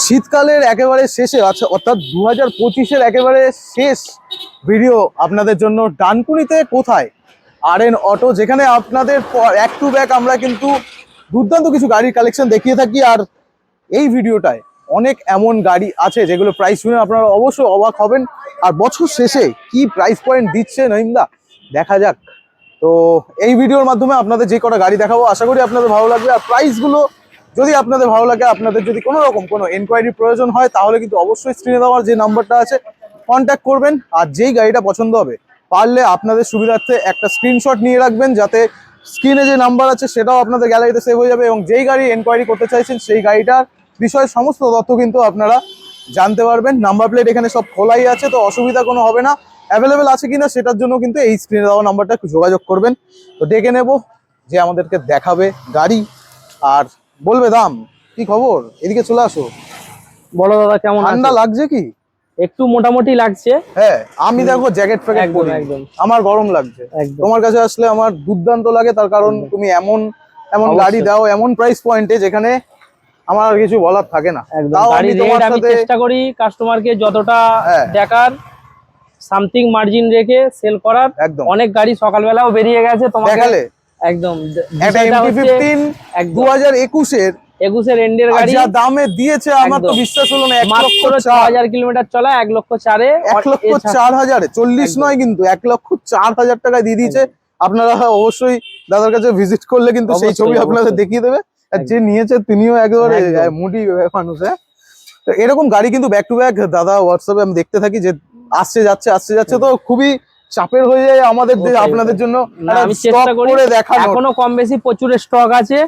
শীতকালের একেবারে শেষে অর্থাৎ 2025-এর একেবারে শেষ ভিডিও আপনাদের জন্য। ডানকুনিতে কোথায় আরএন অটো, যেখানে আপনাদের ব্যাক টু ব্যাক আমরা কিন্তু দুর্দান্ত কিছু গাড়ির কালেকশন দেখিয়ে থাকি। আর এই ভিডিওটায় অনেক এমন গাড়ি আছে যেগুলো প্রাইস শুনে আপনারা অবশ্যই অবাক হবেন। আর বছর শেষে কি প্রাইস পয়েন্ট দিচ্ছে নইমদা দেখা যাক। তো এই ভিডিওর মাধ্যমে আপনাদের যে কটা গাড়ি দেখাবো আশা করি আপনাদের ভালো লাগবে। আর প্রাইসগুলো যদি আপনাদের ভালো লাগে, আপনাদের যদি কোনো রকম কোনো এনকোয়ারি প্রয়োজন হয়, তাহলে কিন্তু অবশ্যই স্ক্রিনে দেওয়ার যে নাম্বারটা আছে কন্ট্যাক্ট করবেন। আর যেই গাড়িটা পছন্দ হবে পারলে আপনাদের সুবিধার্থে একটা স্ক্রিনশট নিয়ে রাখবেন, যাতে স্ক্রিনে যে নাম্বার আছে সেটাও আপনাদের গ্যালারিতে সেভ হয়ে যাবে। এবং যেই গাড়ি এনকোয়ারি করতে চাইছেন সেই গাড়িটার বিষয়ে সমস্ত তথ্য কিন্তু আপনারা জানতে পারবেন। নাম্বার প্লেট এখানে সব খোলাই আছে, তো অসুবিধা কোনো হবে না। অ্যাভেলেবেল আছে কিনা সেটার জন্য কিন্তু এই স্ক্রিনে দেওয়া নাম্বারটা যোগাযোগ করবেন। তো ডেকে নেব যে আমাদেরকে দেখাবে গাড়ি আর বলবে দাম। কি খবর, এদিকে চলে আসো। বলো দাদা, কেমন ঠান্ডা লাগছে কি? একটু মোটামুটি লাগছে। হ্যাঁ, আমি দেখো জ্যাকেট ফ্যাকেট পরি, আমার গরম লাগছে। তোমার কাছে আসলে আমার দুর্দান্ত লাগে, তার কারণ তুমি এমন এমন গাড়ি দাও এমন প্রাইস পয়েন্টে যেখানে আমার আর কিছু বলার থাকে না। তাও আমি তোমার সাথে চেষ্টা করি কাস্টমারকে যতটা দেখার সামথিং মার্জিন রেখে সেল করার। অনেক গাড়ি সকালবেলাও বেরিয়ে গেছে তোমাকে দেখালে। একদম একটা MT-15 2021 এর এন্ডের গাড়ি যা দামে দিয়েছে আমার তো বিশ্বাস হলো না। 1,04,000 কিলোমিটার চলা, 1,04,000 1,04,000 40 নয় কিন্তু 1,04,000 টাকায় দিয়ে দিয়েছে। আপনারা অবশ্যই দাদার কাছে ভিজিট করলে কিন্তু সেই ছবি আপনাদের দেখিয়ে দেবে। আর যে নিয়েছে তিনিও একেবারে মুডি মানুষ। হ্যাঁ, তো এরকম গাড়ি কিন্তু ব্যাক টু ব্যাক দাদা হোয়াটসঅ্যাপে আমি দেখতে থাকি যে আসছে যাচ্ছে। তো খুবই চাপের হয়ে যায় আমাদের, আপনাদের জন্য আমি চেষ্টা করি দেখানো। এখনো কম বেশি প্রচুর স্টক আছে,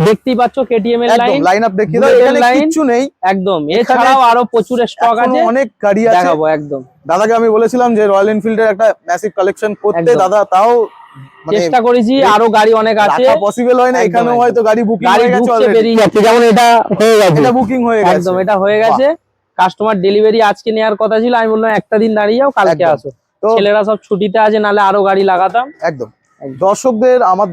দেখতেই পাচ্ছ কেটিএম এর লাইন আপ দেখিয়ে দাও। এখানে কিছু নেই একদম, এছাড়াও আরো প্রচুর স্টক আছে, অনেক গাড়ি আছে দেখাবো। একদম দাদাকে আমি বলেছিলাম যে রয়্যাল এনফিল্ডের একটা ম্যাসিভ কালেকশন করতে, দাদা তাও চেষ্টা করেছি। আরো গাড়ি অনেক আছে, পসিবল হয় না। এখানেও হয়তো গাড়ি বুকিং হয়ে গেছে অলরেডি, বেরিয়ে যাচ্ছে। যেমন এটা হয়ে গেছে, এটা বুকিং হয়ে গেছে, একদম এটা হয়ে গেছে। কাস্টমার ডেলিভারি আজকে নেওয়ার কথা ছিল, আমি বললাম একটা দিন দাঁড়িয়ে যাও, কালকে আসো। ছেলেরা সব ছুটিতে আছে, নালে আরো গাড়ি লাগাতাম। একদম দর্শকদের, আমার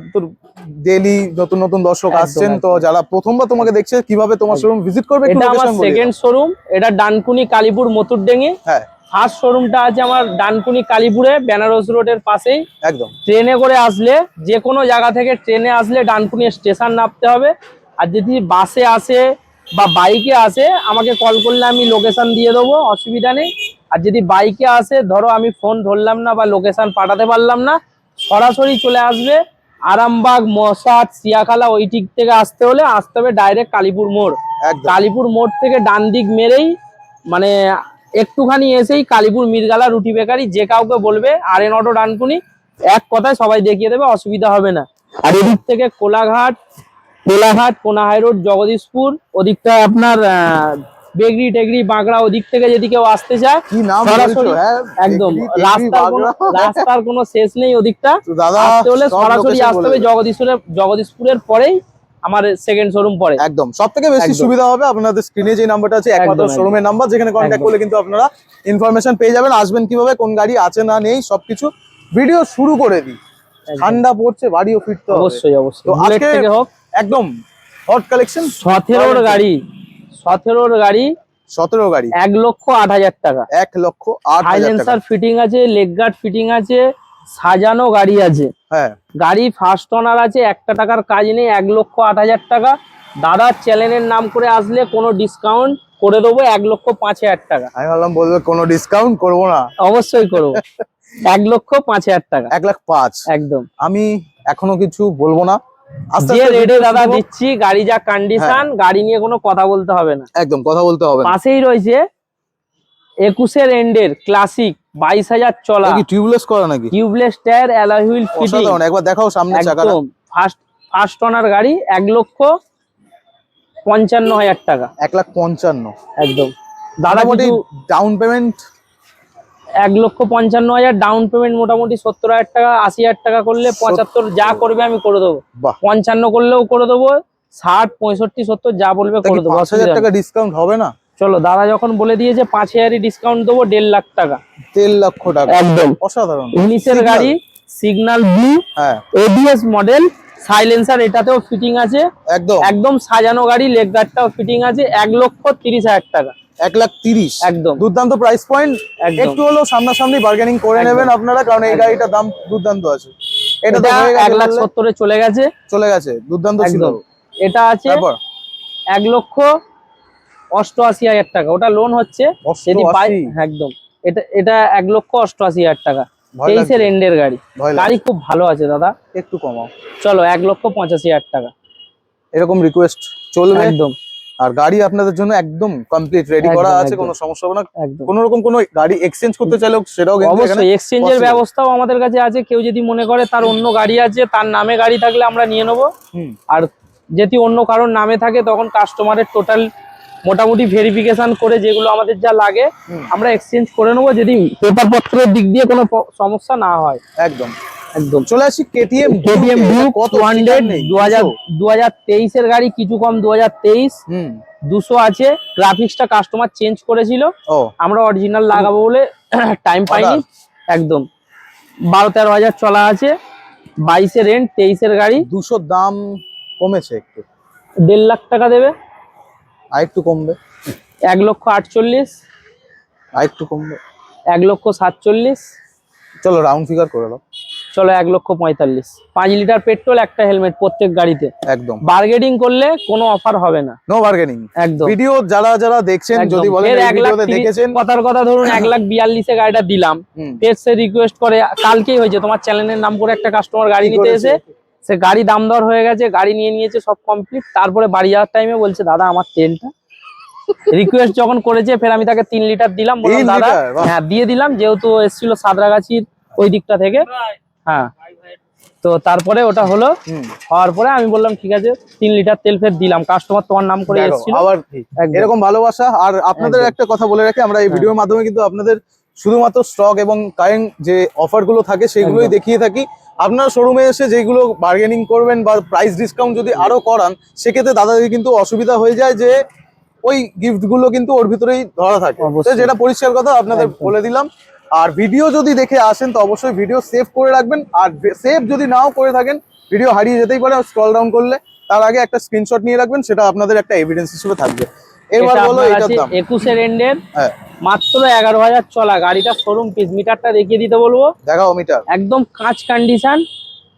ডেইলি নতুন নতুন দর্শক আসছেন, তো যারা প্রথমবার তোমাকে দেখছে কিভাবে তোমার শোরুম ভিজিট করবে? এটা আমার সেকেন্ড শোরুম, এটা ডানকুনি কালীপুর মতুরডেঙ্গি। হ্যাঁ, ফার্স্ট শোরুমটা আছে আমার ডানকুনি কালীপুরে, বেনারস রোডের পাশেই। একদম ট্রেনে করে আসলে, যে কোনো জায়গা থেকে ট্রেনে আসলে ডানকুনি স্টেশন নামতে হবে। আর যদি বাসে আসে বা বাইকে আসে আমাকে কল করলে আমি লোকেশন দিয়ে দেবো, অসুবিধা নেই। আর যদি বাইকে আসে, ধরো আমি ফোন ধরলাম না বা লোকেশন পাঠাতে পারলাম না, সরাসরি চলে আসবে আরামবাগ, মশাট, সিয়াখালা, ওই দিক থেকে আসতে হবে ডাইরেক্ট কালীপুর মোড়। কালীপুর মোড় থেকে ডান দিক মেরেই, মানে একটুখানি এসেই কালীপুর মিরগালা রুটি বেকারি, যে কাউকে বলবে আরএন অটো ডানকুনি, এক কথায় সবাই দেখিয়ে দেবে, অসুবিধা হবে না। আর এদিক থেকে কোলাঘাট, কোনা হাই রোড, জগদীশপুর, ওদিকটা আপনার বেগরি টেগরি বাগড়া, ওদিক থেকে যদি কেউ আসতে চায় একদম রাস্তার কোনো শেষ নেই। ওদিকটা আসতে হলে সরাসরি আসতে হবে জগদীশপুরের পরেই আমার সেকেন্ড শোরুম পড়ে। একদম সবথেকে বেশি সুবিধা হবে আপনাদের স্ক্রিনে যে নাম্বারটা আছে একমাত্র শোরুমের নাম্বার, যেখানে কন্ট্যাক্ট করলে কিন্তু আপনারা ইনফরমেশন পেয়ে যাবেন। আসবেন কিভাবে, কোন গাড়ি আছে না নেই সবকিছু। ভিডিও শুরু করে দিই, ঠান্ডা পড়ছে, বাড়িও ফিরতে হবে। অবশ্যই তো আজকে একদম হট কালেকশন 17 গাড়ি 1,08,000 টাকা, 1,08,000 ফিটিং আছে, লেগ গার্ড ফিটিং আছে, সাজানো গাড়ি আছে। হ্যাঁ, গাড়ি ফার্স্ট ওনার আছে, একটা টাকার কাজ নেই, 1,08,000 টাকা। দাদার চ্যানেলের নাম করে আসলে কোনো ডিসকাউন্ট করে দেবো, 1,05,000 টাকা। আমি ভাবলাম বলবে কোনো ডিসকাউন্ট করবো না, অবশ্যই করবো। 1,05,000 টাকা, 1,05,000 একদম। আমি এখনো কিছু বলবো না, যে রেটে দাদা দিচ্ছি, গাড়ি যা কন্ডিশন, গাড়ি নিয়ে কোনো কথা বলতে হবে না, একদম কথা বলতে হবে না। পাশেই রয়েছে 21 এন্ডের ক্লাসিক 22,000 চলা, টিউবলেস করা নাকি, tubeless tyre, alloy wheel fitting. একবার দেখাও সামনে চাকাটা। একদম ফার্স্ট ওনার গাড়ি, 1,55,000 টাকা, 1,55,000 একদম। দাদা ডাউন পেমেন্ট 1,55,000 ডাউন পেমেন্ট, মোটামুটি 70,000 টাকা, 80,000 টাকা করলে 75 যা করবে আমি করে দেবো। 55 করলেও করে দেবো, 60, 65, 70 যা বলবে করে দেবো। 5,000 টাকা ডিসকাউন্ট হবে না? চলো, দাদা যখন বলে দিয়েছে 5,000 ডিসকাউন্ট দেবো, 1.5 লাখ টাকা। 1.5 লক্ষ টাকা, একদম অসাধারণ। 19 এর গাড়ি, signal blue, ABS model, silencer এটাতেও ফিটিং আছে, একদম একদম সাজানো গাড়ি, লেগ গার্ডটাও ফিটিং আছে, 1,30,000 টাকা। 1,30,000 একদম দুর্দান্ত প্রাইস পয়েন্ট। একদম। একটু হলেও সামনাসামনি বার্গেনিং করে একদম। নেবেন আপনারা, কারণ এই গাড়িটার দাম দুর্দান্ত আছে। এটা তো এটা হয়ে গেছে, 1,70,000 চলে গেছে। চলে গেছে, দুর্দান্ত ছিল। একদম। এটা আছে তারপর 1,88,000 টাকা, ওটা লোন হচ্ছে যদি 88? একদম। এটা 1,88,000 টাকা, ভয় 23-এর লাগছে, এন্ডের গাড়ি। ভয় লাগছে। গাড়ি খুব ভালো আছে দাদা, একটু কমাও। চলো 1,85,000 টাকা। এরকম রিকোয়েস্ট চলবে। একদম আর গাড়ি আপনাদের জন্য একদম কমপ্লিট রেডি করা একদম, আছে, একদম। কোনো সমস্যা হবে না। একদম কোনো রকম কোনো গাড়ি এক্সচেঞ্জ করতে চাইলেও সেটাও কিন্তু এখানে অবশ্যই এক্সচেঞ্জের possible। ব্যবস্থাও আমাদের কাছে আছে। কেউ যদি মনে করে তার অন্য গাড়ি আছে, তার নামে গাড়ি থাকলে আমরা নিয়ে নেবো। হুম। আর যদি অন্য কারোর নামে থাকে তখন কাস্টমারের টোটাল মোটামুটি ভেরিফিকেশন করে যেগুলো আমাদের যা লাগে আমরা এক্সচেঞ্জ করে নেবো, যদি পেপার পত্রের দিক দিয়ে কোনো সমস্যা না হয়। একদম একদম। চলে আসি কেটিএম কেটিএম ডিউক কত 200 নেই 2023-এর গাড়ি, কিছু কম 2023, হুম 200 আছে। গ্রাফিক্সটা কাস্টমার চেঞ্জ করেছিল, ও আমরা অরিজিনাল লাগাবো বলে টাইম পাইনি। একদম 12-13 হাজার চলা আছে, 22-এর রেন্ট, 23-এর গাড়ি। 200 দাম কমেছে একটু, 1.5 লাখ টাকা দেবে। আর একটু কমবে, 1,48,000, আর একটু কমবে। 1,47,000, চলো রাউন্ড ফিগার করে দাও। চলো 1,45,000। 5 লিটার পেট্রোল, একটা হেলমেট প্রত্যেক গাড়িতে। একদম বার্গেনিং করলে কোনো অফার হবে না। No bargaining. একদম। ভিডিও যারা যারা দেখছেন একদম। যদি বলেন এর এই 1,30,000 ভিডিওতে দেখেছেন, কথার কথা ধরুন 1,42,000-এ গাড়িটা দিলাম, ফের সে রিকোয়েস্ট করে, কালকেই হয়েছে তোমার চ্যানেলের নাম করে একটা কাস্টমার গাড়ি কি নিতে করেছে? এসে, সে গাড়ি দাম দর হয়ে গেছে, গাড়ি নিয়ে নিয়েছে সব কমপ্লিট, তারপরে বাড়ি যাওয়ার টাইমে বলছে দাদা আমার তেলটা, রিকোয়েস্ট যখন করেছে ফের আমি তাকে 3 লিটার দিলাম, বললাম 3 দাদা লিটার? বাহ। হ্যাঁ দিয়ে দিলাম, যেহেতু এসেছিল সাদরাগাছির ওই দিকটা থেকে। হ্যাঁ তো তারপরে ওটা হলো, হওয়ার পরে আমি বললাম ঠিক আছে 3 লিটার তেল ফের দিলাম, কাস্টমার তোমার নাম করে দেখো, এসেছিল। আবার কি একদম। এরকম ভালোবাসা। আর আপনাদের একদম। একটা কথা বলে রাখি, আমরা এই ভিডিওর মাধ্যমে কিন্তু আপনাদের শুধুমাত্র স্টক এবং কারেন্ট যে অফার গুলো থাকে সেগুলোই একদম। দেখিয়ে থাকি। আপনারা শোরুমে এসে যেগুলো বার্গেনিং করবেন বা প্রাইস ডিসকাউন্ট যদি আরো করান, সেক্ষেত্রে দাদাদের কিন্তু অসুবিধা হয়ে যায় যে ওই গিফট গুলো কিন্তু ওর ভিতরেই ধরা থাকে। তো অবশ্যই। যেটা পরিষ্কার কথা আপনাদের একদম। বলে দিলাম। আর ভিডিও যদি দেখে আসেন তো অবশ্যই ভিডিও সেভ করে রাখবেন, আর সেভ যদি নাও করে থাকেন ভিডিও হারিয়ে যেতেই পারে স্ক্রল ডাউন করলে, তার আগে একটা স্ক্রিনশট নিয়ে রাখবেন, সেটা আপনাদের একটা এভিডেন্স হিসেবে থাকবে। এবার এটা বলো আপনার এটার আছে দাম। 21-এর এন্ডের, হ্যাঁ মাত্র 11,000 চলা, গাড়িটা শোরুম পিস, মিটারটা দেখিয়ে দিতে বলবো, দেখাও মিটার। একদম কাঁচ কন্ডিশন।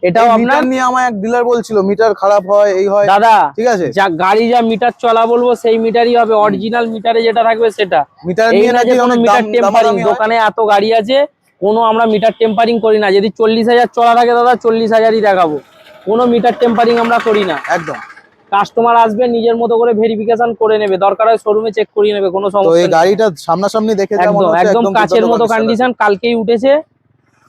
এটাও আপনার মিটার নিয়ে আমার এক ডিলার বলছিল মিটার খারাপ হয়, এই হয়। দাদা ঠিক আছে, যা গাড়ি যা মিটার চলা বলবো সেই মিটারই হবে, অরিজিনাল মিটারে যেটা থাকবে সেটা। মিটার এই নিয়ে না যে নাকি কোনো অনেক মিটার দাম টেম্পারিং, দামাদামি হয়। দোকানে এত গাড়ি আছে, কোনো আমরা মিটার টেম্পারিং করি না। যদি 40,000 চলা থাকে দাদা 40,000-ই দেখাবো, কোনো মিটার টেম্পারিং আমরা করি না। একদম। কাস্টমার আসবে নিজের মতো করে ভেরিফিকেশন করে নেবে, দরকার হয় শোরুমে চেক করিয়ে নেবে, কোনো তো সমস্যা এই নেই। গাড়িটা সামনাসামনি দেখে যা মনে একদম হচ্ছে একদম কাচের মতো দুর্দান্ত কন্ডিশন, কালকেই উঠেছে।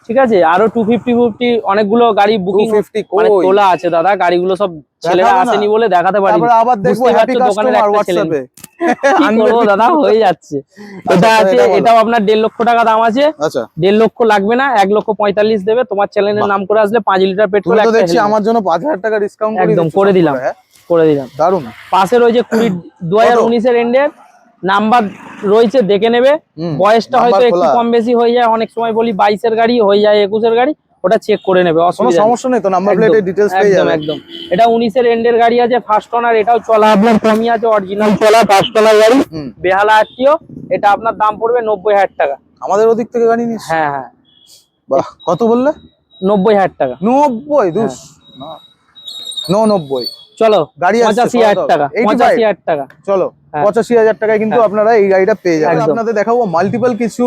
ঠিক আছে, আরো 250 অনেকগুলো গাড়ি বুকিং 250 মানে কই? তোলা আছে দাদা, গাড়িগুলো সব ছেলেরা দেখাবে না? আসেনি বলে দেখাতে পারি। তারপরে আবার দেখবো হ্যাপি কাস্টমার হোয়াটসঅ্যাপে কি করবো দাদা, হয়ে যাচ্ছে। এটা আছে, এটাও আপনার 1.5 লক্ষ টাকা দাম আছে। আচ্ছা 1.5 লক্ষ লাগবে না, 1,45,000 দেবে। তোমার চ্যানেলের নাম করে আসলে 5 লিটার পেট্রোল তুমি তো দেখছি আমার জন্য 5,000 টাকা ডিসকাউন্ট একদম করে দিলাম, করে দিলাম। দারুন। পাশের ওই যে 2019-এর এন্ডের নাম্বার রয়েছে, দেখে নেবে। বয়সটা হয়তো একটু কম বেশি হয়ে যায়, অনেক সময় বলি 22-এর গাড়ি হয়ে যায় 21-এর গাড়ি, ওটা চেক করে নেবে, কোনো অসুবিধা নেই। সমস্যা নেই তো, নাম্বার প্লেটের ডিটেইলস পেয়ে একদম যাবে। একদম। এটা 19-এর এন্ডের গাড়ি আছে, ফার্স্ট ওনার, এটাও চলা আপনার কমই আছে, অরিজিনাল চলা ফার্স্ট ওনার গাড়ি, বেহালা আত্মীয়। এটা আপনার দাম পড়বে 90,000 টাকা। আমাদের ওদিক থেকে গাড়ি নিস? হ্যাঁ হ্যাঁ। বাহ, কত বললে? 90,000 টাকা। 90? দুস না, 90। চলো গাড়ি 85,000 টাকা, 85,000 টাকা। চলো হ্যাঁ। 85,000 টাকায় কিন্তু আপনারা এই গাড়িটা পেয়ে যাবেন। একদম। আপনাদের দেখাবো মাল্টিপল কিছু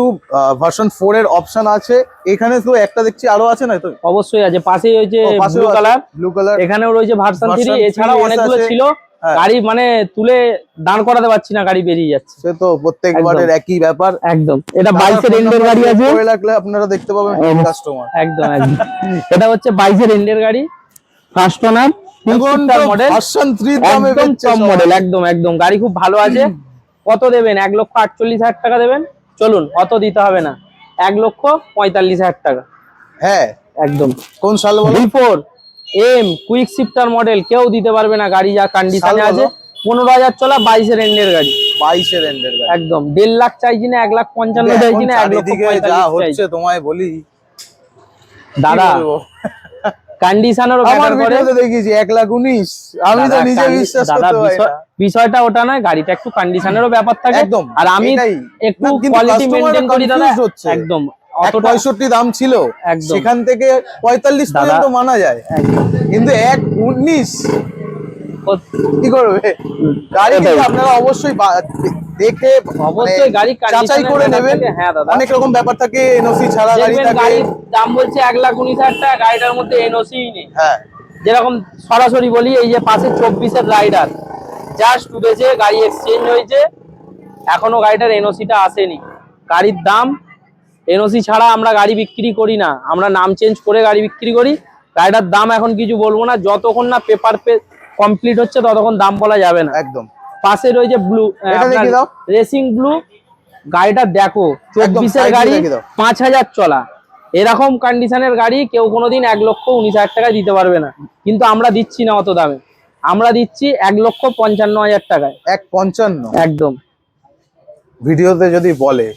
ভার্সন 4 এর অপশন আছে এখানে, তো একটা দেখছি আরো আছে না তো? অবশ্যই আছে, পাশেই রয়েছে ব্লু কালার, ব্লু কালার, এখানেও রয়েছে ভার্সন 3, Version এছাড়াও 3S অনেকগুলো আছে। ছিল। হ্যাঁ। গাড়ি মানে তুলে দাঁড় করাতে পারছি না, গাড়ি বেরিয়ে যাচ্ছে। সে তো প্রত্যেকবারের একই ব্যাপার। একদম। এটা 22-এর এন্ডের গাড়ি আছে, করে রাখলে আপনারা দেখতে পাবেন কাস্টমার। একদম একদম। এটা হচ্ছে 22-এর এন্ডের গাড়ি, ফার্স্ট ওনার, এখন মডেল, ভার্সন 3 দামে একদম বেচছে টপ সবাই। মডেল, একদম একদম। গাড়ি খুব ভালো আছে। কত দেবেন? 1,48,000 টাকা দেবেন। চলুন, অত দিতে হবে না, 1,45,000 টাকা। হ্যাঁ একদম। কোন সাল বলো? V4 M quick shifter model, কেউ দিতে পারবে না। গাড়ি যা কন্ডিশনে সাল আছে, বলো? 15,000 চলা, 22-এর এন্ডের গাড়ি। 22-এর এন্ডের গাড়ি। একদম 1.5 লাখ চাইছি না, 1,55,000 চাইছি না, চারিদিকে যা 1,45,000 হচ্ছে চাইছি। তোমায় বলি দাদা কি বলবো? কন্ডিশনেরও আমার ম্যাটার করে ভিডিওতে দেখিয়েছি 1,19,000, আমি তো দাদা, নিজে বিশ্বাস দাদা, করতে পারি না। বিষয়টা ওটা নয়, গাড়িটা একটু কন্ডিশনেরও ব্যাপার থাকে। একদম, আর আমি এটাই। একটু না, কিন্তু কোয়ালিটি customer মেনটেন করি দাদা, confused হচ্ছে। একদম। 1,65 দাম ছিল, একদম। সেখান থেকে 45 দাদা, পর্যন্ত মানা যায়, কিন্তু 1,19 কি করবে? গাড়ি কিন্তু আপনারা অবশ্যই দেখে অবশ্যই গাড়ি যাচাই কন্ডিশনের করে ব্যাপার নেবেন। থাকে, হ্যাঁ দাদা। অনেক রকম ব্যাপার থাকে, এনওসি ছাড়া গাড়ি দেখবেন থাকে। গাড়ির দাম বলছে 1,19,000 টাকা, গাড়িটার মধ্যে এনওসি নেই। হ্যাঁ, যেরকম সরাসরি বলি, এই যে পাশে 24-এর রাইডার জাস্ট উঠেছে, গাড়ি এক্সচেঞ্জ হয়েছে, এখনো গাড়িটার এনওসিটা আসেনি। গাড়ির দাম এনওসি ছাড়া আমরা গাড়ি বিক্রি করি না, আমরা নাম চেঞ্জ করে গাড়ি বিক্রি করি। গাড়িটার দাম এখন কিছু বলবো না, যতক্ষণ না পেপার কমপ্লিট হচ্ছে ততক্ষণ দাম বলা যাবে না। একদম। পাশে রয়েছে ব্লু, এটা দেখিয়ে দাও। রেসিং ব্লু গাড়িটা দেখো, 24-এর গাড়ি, 5,000 চলা। এরকম কন্ডিশনের গাড়ি কেউ কোনোদিন 1,19,000 টাকায় দিতে পারবে না, কিন্তু আমরা দিচ্ছি না অত দামে, আমরা দিচ্ছি 1,55,000 টাকায়। 1,55 একদম। ভিডিওতে যদি বলে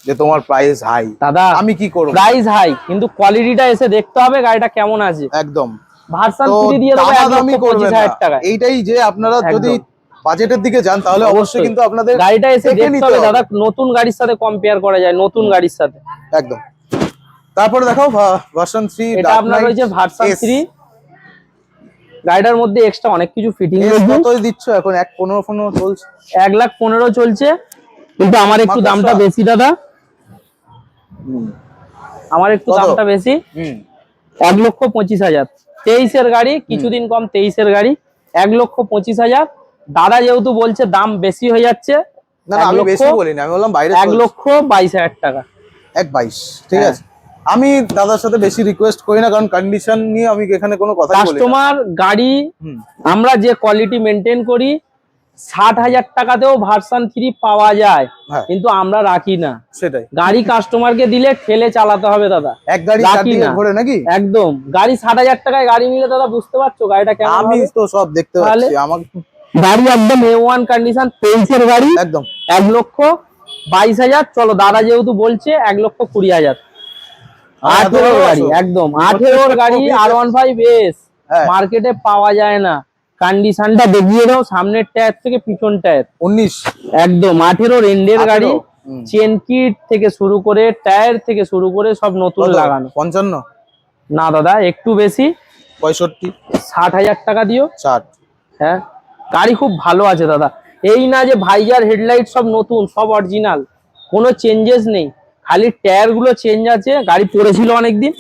যে তোমার প্রাইস হাই, দাদা আমি কি করব? প্রাইস হাই, কিন্তু কোয়ালিটিটা এসে দেখতে হবে গাড়িটা কেমন আছে। একদম। ভার্সন তো 3 দিয়ে দেবো দামাদামি করবেন না। 1,25,000 টাকায়। এইটাই যে আপনারা যদি একদম। বাজেটের দিকে যান তাহলে অবশ্যই কিন্তু আপনাদের গাড়িটা এসে দেখে দেখতে নিতে হবে হবে। দাদা, নতুন গাড়ির সাথে কম্পেয়ার করা যায়, নতুন গাড়ির সাথে। একদম। তারপরে দেখাও ভার্সন 3 এটা আপনার রয়েছে ভার্সন 3। গাড়িটার মধ্যে এক্সট্রা অনেক কিছু ফিটিং রয়েছে। কতই দিচ্ছ এখন? 1,15 চলছে। 1,15,000 চলছে, কিন্তু আমার একটু দামটা বেশি দাদা, আমার একটু দামটা বেশি। 1,25,000 23-এর গাড়ি, কিছুদিন কম 23-এর গাড়ি, 1,25,000। দাদা যেহেতু বলছে দাম বেশি হয়ে যাচ্ছে, না না, আমি বেশি বলিনি, আমি বললাম বাইরে 1,22,000 টাকা। 1,22, ঠিক আছে। আমি দাদার সাথে বেশি রিকোয়েস্ট করি না, কারণ কন্ডিশন নিয়ে আমি এখানে কোনো কথা বলি না। কাস্টমার গাড়ি আমরা যে কোয়ালিটি মেনটেন করি, 60,000 টাকাতেও ভার্সন 3 পাওয়া যায়, কিন্তু আমরা রাখি না। সেটাই, গাড়ি কাস্টমারকে দিলে ঠেলে চালাতে হবে দাদা, এক গাড়ি রাখি না। ভরে নাকি? একদম। গাড়ি 60,000 টাকায় গাড়ি নিলে দাদা বুঝতে পারছো গাড়িটা কেমন। আমি তো সব দেখতে পাচ্ছি, আমার গাড়ি একদম A1 কন্ডিশন, 23-এর গাড়ি, একদম 1,22,000। চলো দাদা যেহেতু বলছে 1,20,000। 18-এর গাড়ি, একদম 18-এর গাড়ি, R15S মার্কেটে পাওয়া যায় না। কন্ডিশনটা দেখিয়ে দাও, সামনের টায়ার থেকে পিছন টায়ার 19, একদম 18 এন্ডের গাড়ি, চেন কিট থেকে শুরু করে টায়ার থেকে শুরু করে সব নতুন লাগানো। 55 না দাদা, একটু বেশি, 65, 60,000 টাকা দিও। 60। হ্যাঁ, গাড়ি খুব ভালো আছে দাদা। এই না যে ভাইজার হেডলাইট সব নতুন, সব অরিজিনাল, কোনো চেঞ্জেস নেই, খালি টায়ার গুলো চেঞ্জ আছে। গাড়ি পড়েছিল অনেকদিন,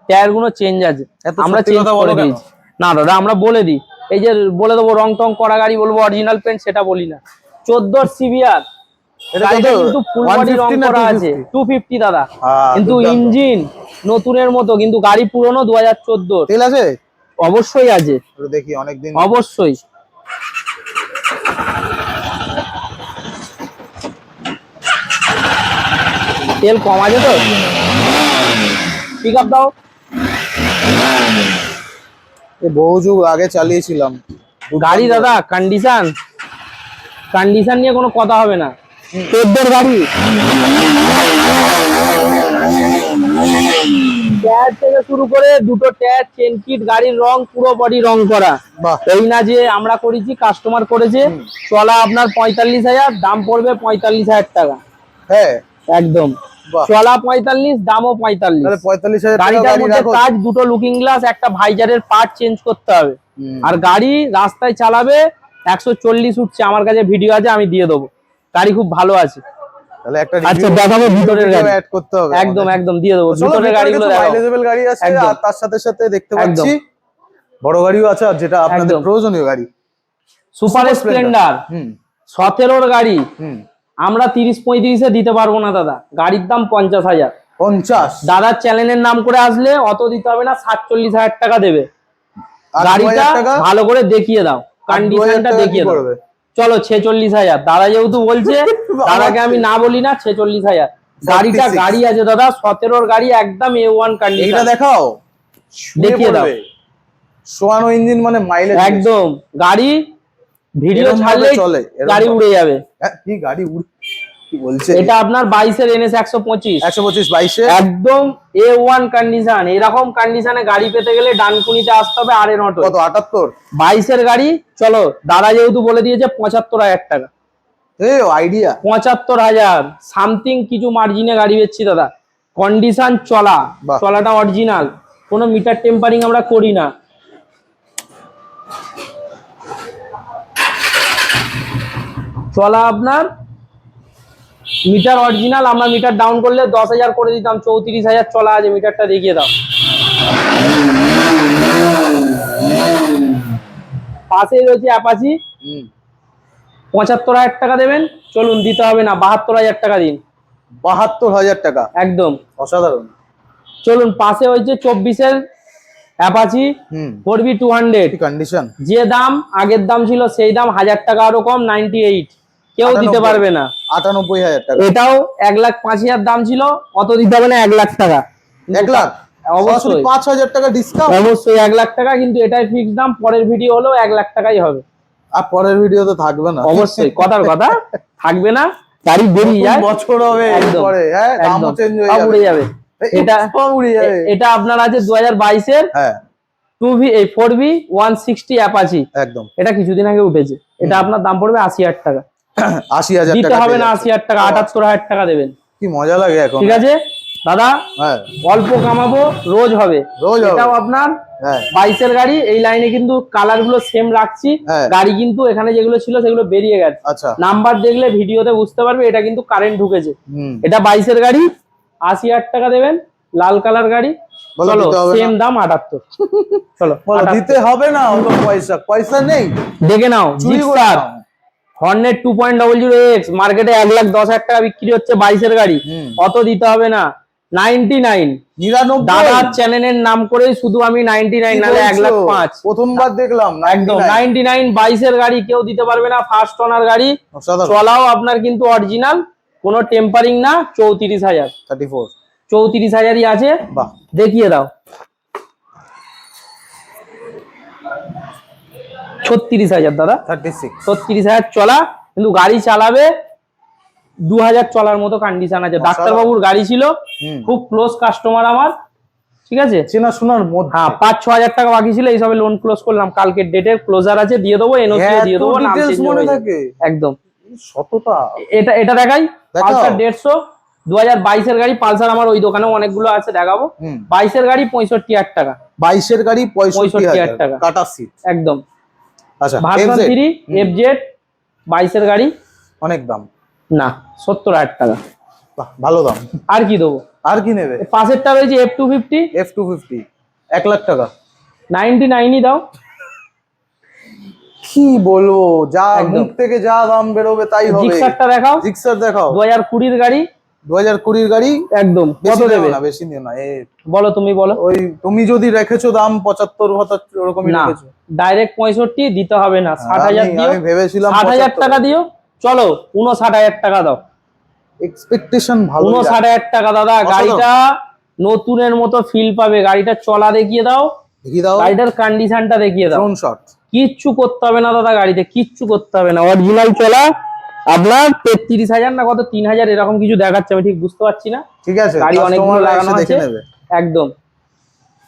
টায়ার গুলো চেঞ্জ আছে, আমরা চেঞ্জ করে দিয়েছি। না দাদা, আমরা বলে দিই, এই যে বলে দেবো রং টং করা গাড়ি বলবো অরিজিনাল পেন্ট, সেটা বলি না। 14 সিবিআর গাড়িটা কিন্তু ফুল বডি রং করা আছে, 250 দাদা, কিন্তু ইঞ্জিন নতুনের মতো, কিন্তু গাড়ি পুরনো 2014। তেল আছে? অবশ্যই আছে, দেখি অনেকদিন, অবশ্যই। তেল কম আছে তো, পিক আপ দাও। বহু যুগ আগে চালিয়েছিলাম গাড়ি দাদা, কন্ডিশন নিয়ে কোনো কথা হবে না। 14 গাড়ি, টায়ার থেকে শুরু করে দুটো টায়ার, চেন কিট, গাড়ির রং পুরো বডি রং করা। এই না যে আমরা করেছি, কাস্টমার করেছে। চলা আপনার 45,000, দাম পড়বে 45,000 টাকা। হ্যাঁ, একদম। চলা 45, দামও 45। 45,000 গাড়িটার মধ্যে কাজ, দুটো লুকিং গ্লাস, একটা ভাইজারের পার্ট চেঞ্জ করতে হবে। আর গাড়ি রাস্তায় চালাবে 140 উঠছে, আমার কাছে ভিডিও আছে, আমি দিয়ে দেবো। গাড়ি খুব ভালো আছে। তাহলে একটা আচ্ছা, দেখাবো ভিতরের গাড়ি, অ্যাড করতে হবে। একদম একদম দিয়ে দেবো। ভিতরের গাড়িগুলো দেখাবো, মাইলেজেবল গাড়ি আছে, আর তার সাথে সাথে দেখতে পাচ্ছি বড় গাড়িও আছে, আর যেটা আপনাদের প্রয়োজনীয় গাড়ি, সুপার স্প্লেন্ডার 17-এর গাড়ি। আমরা 30-35-এ দিতে পারবো না দাদা, গাড়ির দাম 50,000। 50? দাদার চ্যানেলের নাম করে আসলে অত দিতে হবে না, 47,000 টাকা দেবে। গাড়িটা ভালো করে দেখিয়ে দাও, কন্ডিশনটা দেখিয়ে দাও। চলো 46,000, দাদা যেহেতু বলছে, দাদাকে আমি না বলি না। 46,000 গাড়িটা, গাড়ি আছে দাদা, 17-এর গাড়ি, একদম A1 কন্ডিশন। এটা দেখাও, দেখিয়ে দাও। সোয়ানো ইঞ্জিন, মানে মাইলেজ একদম। গাড়ি ভিডিও ছাড়লে গাড়ি উড়ে যাবে। কি গাড়ি কি বলছে? এটা আপনার 22 এর NS 125, 125 22 একদম A1 কন্ডিশন। এরকম কন্ডিশনে গাড়ি পেতে গেলে ডানকুনিতে আসতে হবে আরএন অটো। কত 78? 22 এর গাড়ি। চলো দাদা যেহেতু বলে দিয়েছে 75,000 টাকা, এই আইডিয়া 75,000 সামথিং কিছু মার্জিনে গাড়ি বেচছি দাদা। কন্ডিশন চলা, বাহ। চলাটা অরিজিনাল, কোনো মিটার টেম্পারিং আমরা করি না। চলা আপনার মিটার অরিজিনাল, আমরা মিটার ডাউন করলে 10,000 করে দিতাম, 34,000 চলা আছে, মিটারটা দেখিয়ে দাও। পাশেই রয়েছে অ্যাপাচি, 75,000 টাকা দেবেন। চলুন দিতে হবে না, 72,000 টাকা দিন। 72,000 টাকা, একদম অসাধারণ। চলুন পাশে হয়েছে 24 এর অ্যাপাচি 4V200, কন্ডিশন যে দাম আগের দাম ছিল সেই দাম 1000 টাকা আরো কম, 98, কেউ দিতে পারবে না। 98,000 টাকা, এটাও 1,05,000 দাম ছিল, অত দিতে হবে না, 1 লাখ টাকা। 1 লাখ, অবশ্যই 5,000 টাকা ডিসকাউন্ট, অবশ্যই 1 লাখ টাকা, কিন্তু এটাই ফিক্স দাম। পরের ভিডিও হলো 1 লাখ টাকাই হবে। আর পরের ভিডিও তো থাকবে না, অবশ্যই কথার কথা থাকবে না, গাড়ি বেরিয়ে যায়, বছর হবে একদম, পরে, হ্যাঁ দামও একদম, চেঞ্জ হয়ে সব যাবে, উড়ে যাবে। এটা সব উড়ে যাবে। এটা আপনার আছে 2022 এর হ্যাঁ 4V160 অ্যাপাচি, একদম, এটা কিছুদিন আগে উঠেছে। এটা আপনার দাম পড়বে 80,000 টাকা। 80,000 দিতে টাকা হবে পেয়ে না, যাচ্ছে। 80,000 টাকা, 78,000 টাকা দেবেন। কি মজা লাগে এখন, ঠিক আছে দাদা, হ্যাঁ অল্প কামাবো, রোজ হবে, রোজ হবে। এটাও আপনার হ্যাঁ 22 এর গাড়ি। এই লাইনে কিন্তু কালার গুলো সেম রাখছি, হ্যাঁ। গাড়ি কিন্তু এখানে যেগুলো ছিল সেগুলো বেরিয়ে গেছে। আচ্ছা, নাম্বার দেখলে ভিডিওতে বুঝতে পারবে এটা কিন্তু কারেন্ট ঢুকেছে। এটা 22 এর গাড়ি, 80,000 টাকা দেবেন, লাল কালার গাড়ি। বলো, চলো দিতে হবে সেম না? দাম 78, চলো বলো, 78 দিতে হবে না, অত পয়সা পয়সা নেই, দেখে নাও। চুরি করে জিক্সার নাও। হর্নেট 2.00X মার্কেটে 1,10,000 টাকা বিক্রি হচ্ছে, 22 এর গাড়ি, অত দিতে হবে না। 99 99, দাদার চ্যানেলের নাম করে শুধু আমি 99, নালে 1,05,000। প্রথমবার দেখলাম, একদম 99, 22 এর গাড়ি কেউ দিতে পারবে না, ফার্স্ট ওনার গাড়ি, অসাধারণ। চলাও আপনার কিন্তু অরিজিনাল, কোনো টেম্পারিং না। 34,000, 34, 34,000ই আছে, বাহ, দেখিয়ে দাও। 36,000 দাদা, 36, 36,000 চলা, কিন্তু গাড়ি চালাবে 2,000 চলার মতো কন্ডিশন আছে। ডাক্তারবাবুর গাড়ি ছিল, খুব ক্লোজ কাস্টমার আমার, ঠিক আছে, চেনা শোনার মধ্যে। হ্যাঁ 5-6,000 টাকা বাকি ছিল, এইসবে লোন ক্লোজ করলাম, কালকের ডেটের ক্লোজার আছে, দিয়ে দেবো, এনওসি দিয়ে দেবো, নাম চেঞ্জ মনে হয়ে যাবে। থাকে একদম শতটা। এটা দেখাই, দেখাও। পালসার 150, 2022 এর গাড়ি। পালসার আমার ওই দোকানেও অনেকগুলো আছে, দেখাবো। 22 এর গাড়ি 65,000 টাকা, 22 এর গাড়ি 65,000 টাকা, কাটা সিট, একদম। আচ্ছা ভার্সন 3 FZ 22 এর গাড়ি, অনেক দাম না 70,000 টাকা, বাহ, ভালো দাম। আর কি দেবো? আর কি নেবে? পাশেরটা রয়েছে F250, F250 1 লাখ টাকা, 99ই দাও। কি বলবো, যা একদম। মুখ থেকে যা দাম বেরোবে তাই হবে। জিক্সারটা দেখাও, জিক্সার দেখাও, 2020 এর গাড়ি, 2020 গাড়ি, একদম। কত বেশি দেবে? না, বেশি নিও না। বলো, তুমি বলো। ওই তুমি যদি রেখেছো দাম 75-75 ওরকমই না, রেখেছো। ডাইরেক্ট 65 দিতে হবে না, 60,000 দিও। আমি ভেবেছিলাম 60,000 টাকা দিও, চলো 59,000 টাকা দাও। এক্সপেকটেশন ভালো, 59,000 টাকা দাদা, অসাধারণ। গাড়িটা নতুনের মতো ফিল পাবে। গাড়িটা চলা দেখিয়ে দাও, দেখিয়ে দাও, গাড়িটার কন্ডিশনটা দেখিয়ে দাও। ড্রোন শট, কিচ্ছু করতে হবে না দাদা, গাড়িতে কিচ্ছু করতে হবে না, অরিজিনাল চলা। আপনার 33,000 না কত, 3,000 এরকম কিছু দেখাচ্ছে, আমি ঠিক বুঝতে পারছি না। ঠিক আছে, গাড়ি অনেকগুলো কাস্টমাররা লাগানো এসে দেখে আছে, নেবে। একদম।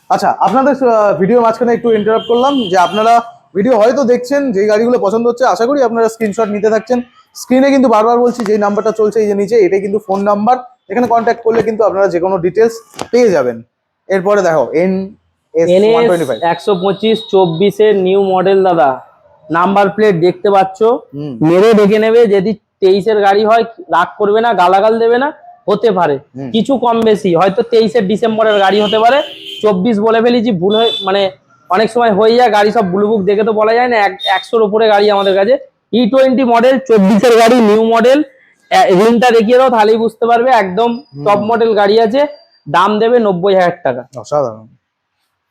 আচ্ছা, আপনাদের ভিডিও মাঝখানে একটু ইন্টারাপ্ট করলাম, যে আপনারা ভিডিও হয়তো দেখছেন, যে গাড়িগুলো পছন্দ হচ্ছে, আশা করি আপনারা স্ক্রিনশট নিতে থাকছেন। স্ক্রিনে কিন্তু বারবার বলছি, যেই নাম্বারটা চলছে এই যে নিচে, এটাই কিন্তু ফোন নাম্বার, এখানে কন্ট্যাক্ট করলে কিন্তু আপনারা যে কোনো ডিটেলস পেয়ে যাবেন। এরপরে দেখো NS 125, 125 24 এর নিউ মডেল দাদা, নাম্বার প্লেট দেখতে পাচ্ছ, মেরে দেখে নেবে। যদি 23 এর গাড়ি হয় রাগ করবে না, গালাগাল দেবে না, হতে পারে কিছু কম বেশি, হয়তো 23 এর ডিসেম্বরের গাড়ি হতে পারে, 24 বলে ফেলেছি, ভুল হয়ে, মানে অনেক সময় হয়ে যায়, গাড়ি সব ব্লু বুক দেখে তো বলা যায় না। 100-র উপরে গাড়ি আমাদের কাছে, E20 মডেল 24 এর গাড়ি, নিউ মডেল। রিংটা দেখিয়ে দাও, তাহলেই বুঝতে পারবে, একদম টপ মডেল গাড়ি আছে। দাম দেবে 90,000 টাকা, অসাধারণ,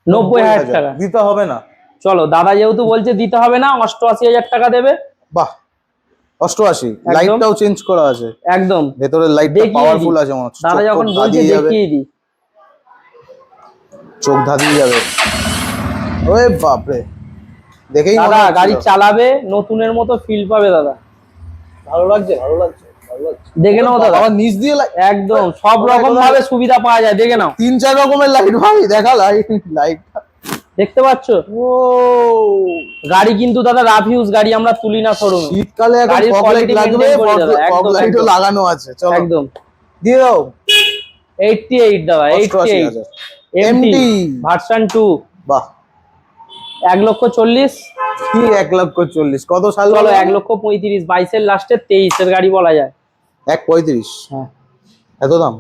90,000 টাকা দিতে হবে না। চলো দাদা যেহেতু বলছে দিতে হবে না, 88,000 টাকা দেবে। বাহ, 88, লাইটটাও চেঞ্জ করা আছে, একদম ভেতরের লাইটটা দেখিয়ে পাওয়ারফুল দিই। আছে মনে হচ্ছে। দাদা যখন বলছে দেখিয়ে দিই, চোখ ধাঁধিয়ে যাবে, ওরে বাপরে, দেখেই মনে দাদা হচ্ছিল। গাড়ি চালাবে, নতুনের মতো ফিল পাবে দাদা। ভালো লাগছে, ভালো লাগছে। দেখে নাও দাদা, আবার নিচ দিয়ে একদম সব রকম ভাবে সুবিধা পাওয়া যায়, দেখে নাও। 3-4 রকমের লাইট ভাই, দেখা লাইট দেখতে পাচ্ছ? ও গাড়ি কিন্তু দাদা রাফ ইউজ গাড়ি আমরা তুলি না শোরুমে। শীতকালে এখন গাড়ির ফগ লাইট quality লাগবে, maintain করে দাদা, ফগ একদম, লাইটও একদম। লাগানো আছে। চলো একদম দিয়ে দাও। 88 দাদা, 88 88,000 এমটি MT ভার্সন 2, বাহ 1,40,000। কি 1,40,000 কত সাল চলো বলো? 1,35,000, 22-এর লাস্টে 23-এর গাড়ি বলা যায়। 1,35,000 হ্যাঁ। এত দাম?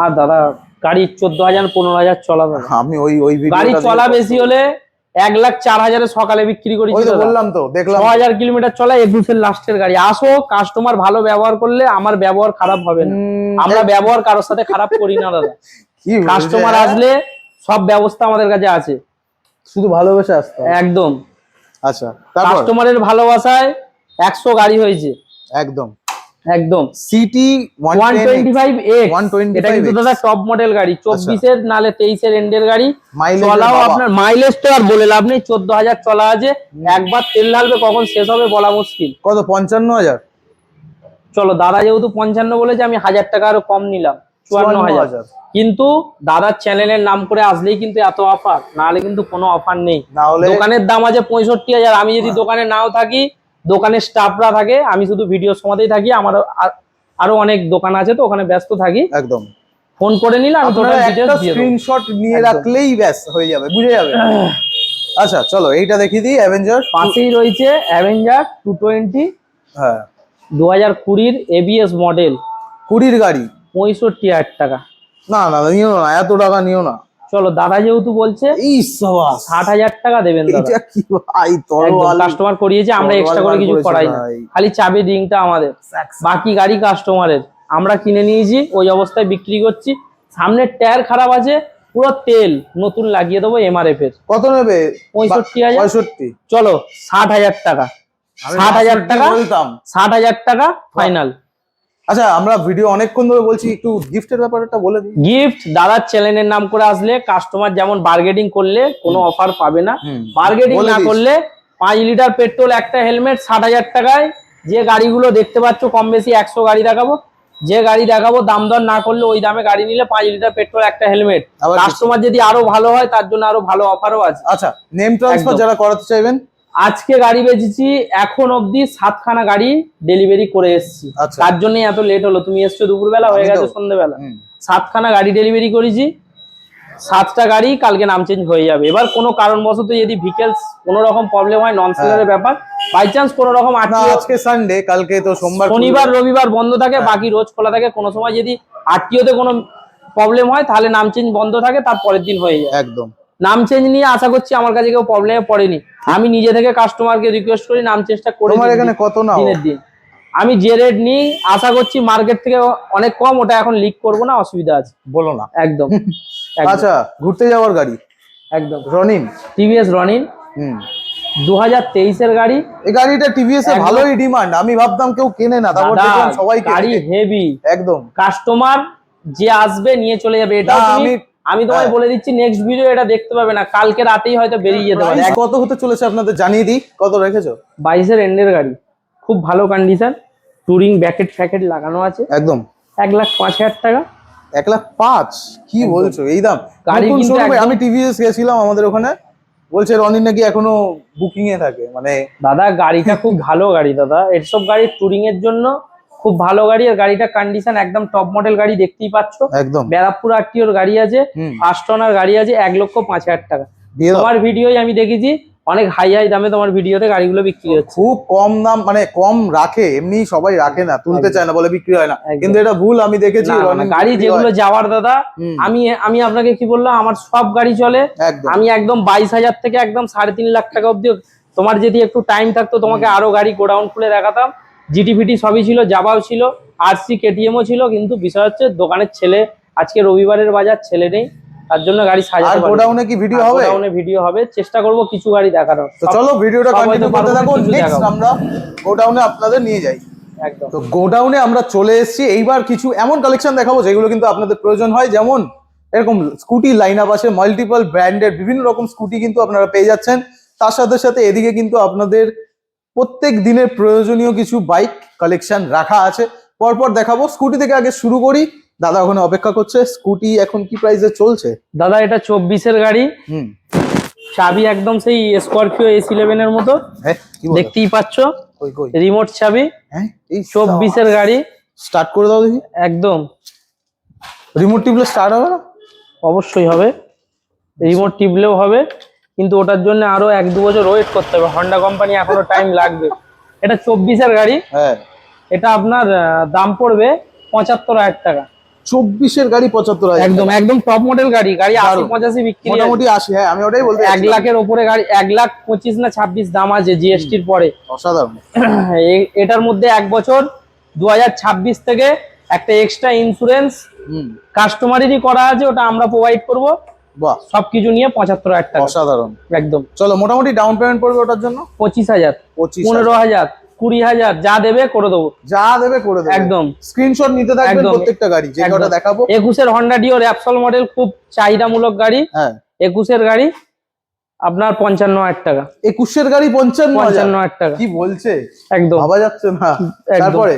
আর দাদা গাড়ি 14,000-15,000 চলা দাদা। আমি ওই গাড়ি ভিডিওটা চলা বেশি হলে 1,04,000 সকালে বিক্রি করেছি ওই তো দাদা। বললাম তো, দেখলাম 6,000 কিলোমিটার চলা 21-এর লাস্টের গাড়ি। আসো, কাস্টমার ভালো ব্যবহার করলে আমার ব্যবহার খারাপ হবে না। আমরা ব্যবহার কারোর সাথে খারাপ করি না দাদা। কি বলছে? কাস্টমার আসলে সব ব্যবস্থা আমাদের কাছে আছে, শুধু ভালোবেসে আসতে হবে। একদম। আচ্ছা তারপর কাস্টমারের ভালোবাসায় 100 গাড়ি হয়েছে, একদম একদম। সিটি 125X, 125X এটা কিন্তু দাদা টপ মডেল গাড়ি, 24-এর নালে 23-এর এন্ডের গাড়ি। চলাও আপনার মাইলেজ তো আর বলে লাভ নেই, 14,000 চলা আছে। একবার তেল ঢালবে কখন শেষ হবে বলা মুশকিল। কত 55,000? চলো দাদা যেহেতু 55 বলেছে, আমি 1,000 টাকা আরো কম নিলাম, 54,000। কিন্তু দাদার চ্যানেলের নাম করে আসলেই কিন্তু এত অফার, নাহলে কিন্তু কোনো অফার নেই। না হলে দোকানের দাম আছে 65,000। আমি যদি দোকানে নাও থাকি, দোকানের স্টাফরা থাকে, আমি শুধু ভিডিওর সময়তেই থাকি। আমার আরো অনেক দোকান আছে তো ওখানে ব্যস্ত থাকি। একদম ফোন করে নিলে আমি আপনারা টোটাল একটা ডিটেইলস দিয়ে দেব। স্ক্রিনশট নিয়ে একদম। রাখলেই ব্যাস হয়ে যাবে, বুঝে যাবে। আচ্ছা চলো এইটা দেখিয়ে দিই, অ্যাভেঞ্জার। পাশেই রয়েছে অ্যাভেঞ্জার 220, হ্যাঁ 2020-এর এবিএস মডেল, 20 গাড়ি। 65,000 টাকা। না না নিও না, এত টাকা নিও না। চলো দাদা যেহেতু বলছে, এই সাবাস 60,000 টাকা দেবেন দাদা। এটা কি ভাই, কাস্টমার করিয়েছে, আমরা এক্সট্রা করে কিছু করাই না, খালি চাবি রিংটা আমাদের, বাকি গাড়ি কাস্টমারের। আমরা কিনে নিয়েছি, ওই অবস্থায় বিক্রি করছি। সামনের টায়ার খারাপ আছে, পুরো তেল নতুন লাগিয়ে দেবো এমআরএফ এর। কত নেবে? 65,000। 65। চলো 60,000 টাকা, 60,000 টাকা, বলতাম 60,000 টাকা ফাইনাল। আচ্ছা আমরা ভিডিও অনেকক্ষণ ধরে বলছি, একটু গিফটের ব্যাপারটা বলে দিই। গিফট দাদার চ্যানেলের নাম করে আসলে কাস্টমার যেমন বার্গেটিং করলে কোনো অফার পাবে না, বার্গেটিং বলে না দিস। করলে 5 লিটার পেট্রোল, একটা হেলমেট 60,000 টাকায়। যে গাড়িগুলো দেখতে পাচ্ছ কম বেশি 100 গাড়ি দেখাবো, যে গাড়ি দেখাবো দাম দর না করলে ওই দামে গাড়ি নিলে 5 লিটার পেট্রোল, একটা হেলমেট। আবার কাস্টমার যদি আরো ভালো হয় তার জন্য আরো ভালো অফারও আছে। আচ্ছা নেম ট্রান্সফার একদম। যারা করাতে চাইবেন, আজকে গাড়ি বেচেছি, এখন অবধি 7খানা গাড়ি ডেলিভারি করে এসেছি। আচ্ছা। তার জন্যই এত লেট হলো। তুমি এসছো দুপুরবেলা, হয়ে আমি গেছে তো- সন্ধ্যেবেলা। 7খানা গাড়ি ডেলিভারি করেছি, 7টা গাড়ি কালকে নাম চেঞ্জ হয়ে যাবে। এবার কোনো কারণবশত যদি ভিকেলস কোনো রকম প্রবলেম হয়, নন সেলারের ব্যাপার, বাই চান্স কোনো রকম না আটকে, আজকে সানডে, কালকে তো সোমবার শনিবার রবিবার বন্ধ থাকে, বাকি রোজ খোলা থাকে। কোনো সময় যদি আরটিওতে কোনো প্রবলেম হয় তাহলে নাম চেঞ্জ বন্ধ থাকে, তার পরের দিন হয়ে যায়। একদম। নাম চেঞ্জ নিয়ে আশা করছি আমার কাছে কেউ প্রবলেমে পড়েনি। আমি নিজে থেকে কাস্টমারকে রিকোয়েস্ট করি নাম চেঞ্জটা করে তোমার দিন এখানে কত নাও? দিনের দিন। আমি যে রেট নিই আশা করছি মার্কেট থেকে অনেক কম, ওটা এখন লিক করবো না, অসুবিধা আছে। বলো না। একদম একদম, আচ্ছা ঘুরতে যাওয়ার গাড়ি একদম। রনিন, টিভিএস রনিন 2023-এর গাড়ি। এই গাড়িটা টিভিএস এ একদম। ভালোই ডিমান্ড, আমি ভাবতাম কেউ কেনে না, তারপর দাদা, দেখলাম সবাই গাড়ি কেনে। হেভি, একদম। কাস্টমার যে আসবে নিয়ে চলে যাবে। এটা না, আমি তোমায় বলে দিচ্ছি, নেক্সট ভিডিও এটা দেখতে পাবে না, কালকে রাতেই হয়তো বেরিয়ে যেতে পারে। প্রাইস কত হতে চলেছে আপনাদের জানিয়ে দিই, কত রেখেছো? 22-এর এন্ডের গাড়ি, খুব ভালো কন্ডিশন, টুরিং ব্যাকেট ফ্যাকেট লাগানো আছে। একদম 1,05,000 টাকা। 1,05,000 কি একদম। বলছো? এই দাম গাড়ি নতুন কিন্তু শোরুমে। একদম- আমি টিভিএস গেছিলাম আমাদের ওখানে, বলছে রনিন নাকি এখনো বুকিং এ থাকে, মানে দাদা গাড়িটা খুব ভালো গাড়ি দাদা, এসব গাড়ি টুরিং এর জন্য খুব ভালো গাড়ি। আর গাড়িটা কন্ডিশন একদম টপ মডেল গাড়ি, দেখতেই পাচ্ছ। একদম ব্যারাকপুর আরটিওর গাড়ি আছে, ফার্স্ট ওনার গাড়ি আছে, 1,05,000 টাকা। দিয়ে দাও। তোমার ভিডিওই আমি দেখেছি, অনেক হাই হাই দামে তোমার ভিডিওতে গাড়িগুলো বিক্রি হচ্ছে। খুব কম দাম, মানে কম রাখে, এমনি সবাই রাখে না, তুলতে চায় না, বলে বিক্রি হয় না। একদম। কিন্তু এটা ভুল, আমি দেখেছি না, না, না, রনিন গাড়ি বিক্রি যেগুলো হয়। যাওয়ার দাদা, আমি আপনাকে কি বললাম, আমার সব গাড়ি চলে। একদম আমি একদম 22,000 থেকে একদম 3.5 লাখ টাকা অব্দি। তোমার যদি একটু টাইম থাকতো তোমাকে আরো গাড়ি গোডাউন খুলে দেখাতাম। জিটিভিটি সবই ছিল, যাবাও ছিল, আরসি কেটিএমও ছিল। কিন্তু বিষয় হচ্ছে দোকানের ছেলে, আজকে রবিবারের বাজার, ছেলে নেই, তার জন্য গাড়ি আর সাজাতে পারি। গোডাউনে কি ভিডিও হবে? গোডাউনে ভিডিও হবে, চেষ্টা করব কিছু গাড়ি দেখানোর। তো চলো ভিডিওটা সব হয়তো কন্টিনিউ পারবো করতে না, থাকো, কিছু নেক্সট দেখাবো। আমরা গোডাউনে আপনাদের নিয়ে যাই। একদম। তো গোডাউনে আমরা চলে এসেছি, এইবার কিছু এমন কালেকশন দেখাবো যেগুলো কিন্তু আপনাদের প্রয়োজন হয়। যেমন এরকম স্কুটি লাইন আপ আছে, মাল্টিপল ব্র্যান্ডের বিভিন্ন রকম স্কুটি কিন্তু আপনারা পেয়ে যাচ্ছেন। তার সাথে সাথে এদিকে কিন্তু আপনাদের প্রত্যেক দিনের প্রয়োজনীয় কিছু বাইক কালেকশন রাখা আছে। পরপর দেখাবো। স্কুটি থেকে আগে শুরু করি, দাদা ওখানে অপেক্ষা করছে। স্কুটি এখন কি প্রাইসে চলছে? দাদা এটা 24-এর গাড়ি, চাবি একদম সেই স্করপিও S11 এর মতো, হ্যাঁ কি বলো? দেখতেই পাচ্ছ, কই কই? রিমোট চাবি। হ্যাঁ এই 24-এর গাড়ি, স্টার্ট করে দাও দেখি। একদম রিমোট টিপলে স্টার্ট হবে না? অবশ্যই হবে, রিমোট টিপলেও হবে, কিন্তু ওটার জন্য আরো 1-2 বছর ওয়েট করতে হবে। হন্ডা কোম্পানি এখনো টাইম লাগবে। এটা 24-এর গাড়ি, হ্যাঁ এটা আপনার দাম পড়বে 75,000 টাকা। 24-এর গাড়ি 75,000? একদম একদম টপ মডেল গাড়ি, গাড়ি 80-85 বিক্রি, মোটামুটি 80। হ্যাঁ আমি ওটাই বলতে 1 লাখের ওপরে গাড়ি, 1,25,000 না 26 দাম আছে জিএসটির পরে। অসাধারণ। এটার মধ্যে 1 বছর 2026 থেকে একটা এক্সট্রা ইন্স্যুরেন্স কাস্টমারেরই করা আছে, ওটা আমরা প্রোভাইড করব। বাহ, সবকিছু নিয়ে 75,000 টাকা। অসাধারণ। একদম। চলো, মোটামুটি ডাউন পেমেন্ট পড়বে ওটার জন্য 25,000, 25,000, 15,000, 20,000 যা দেবে করে দেবো। যা দেবে করে দেবে। একদম। স্ক্রিনশট নিতে থাকবেন একদম। প্রত্যেকটা গাড়ি, যে কটা দেখাবো। 21-এর হন্ডা ডিও র্যাপসল মডেল, খুব চাহিদামূলক গাড়ি। হ্যাঁ 21-এর গাড়ি আপনার 55,000 টাকা। 21-এর গাড়ি 55,000? 55,000 টাকা। কি বলছে, একদম ভাবা যাচ্ছে না। একদম। তারপরে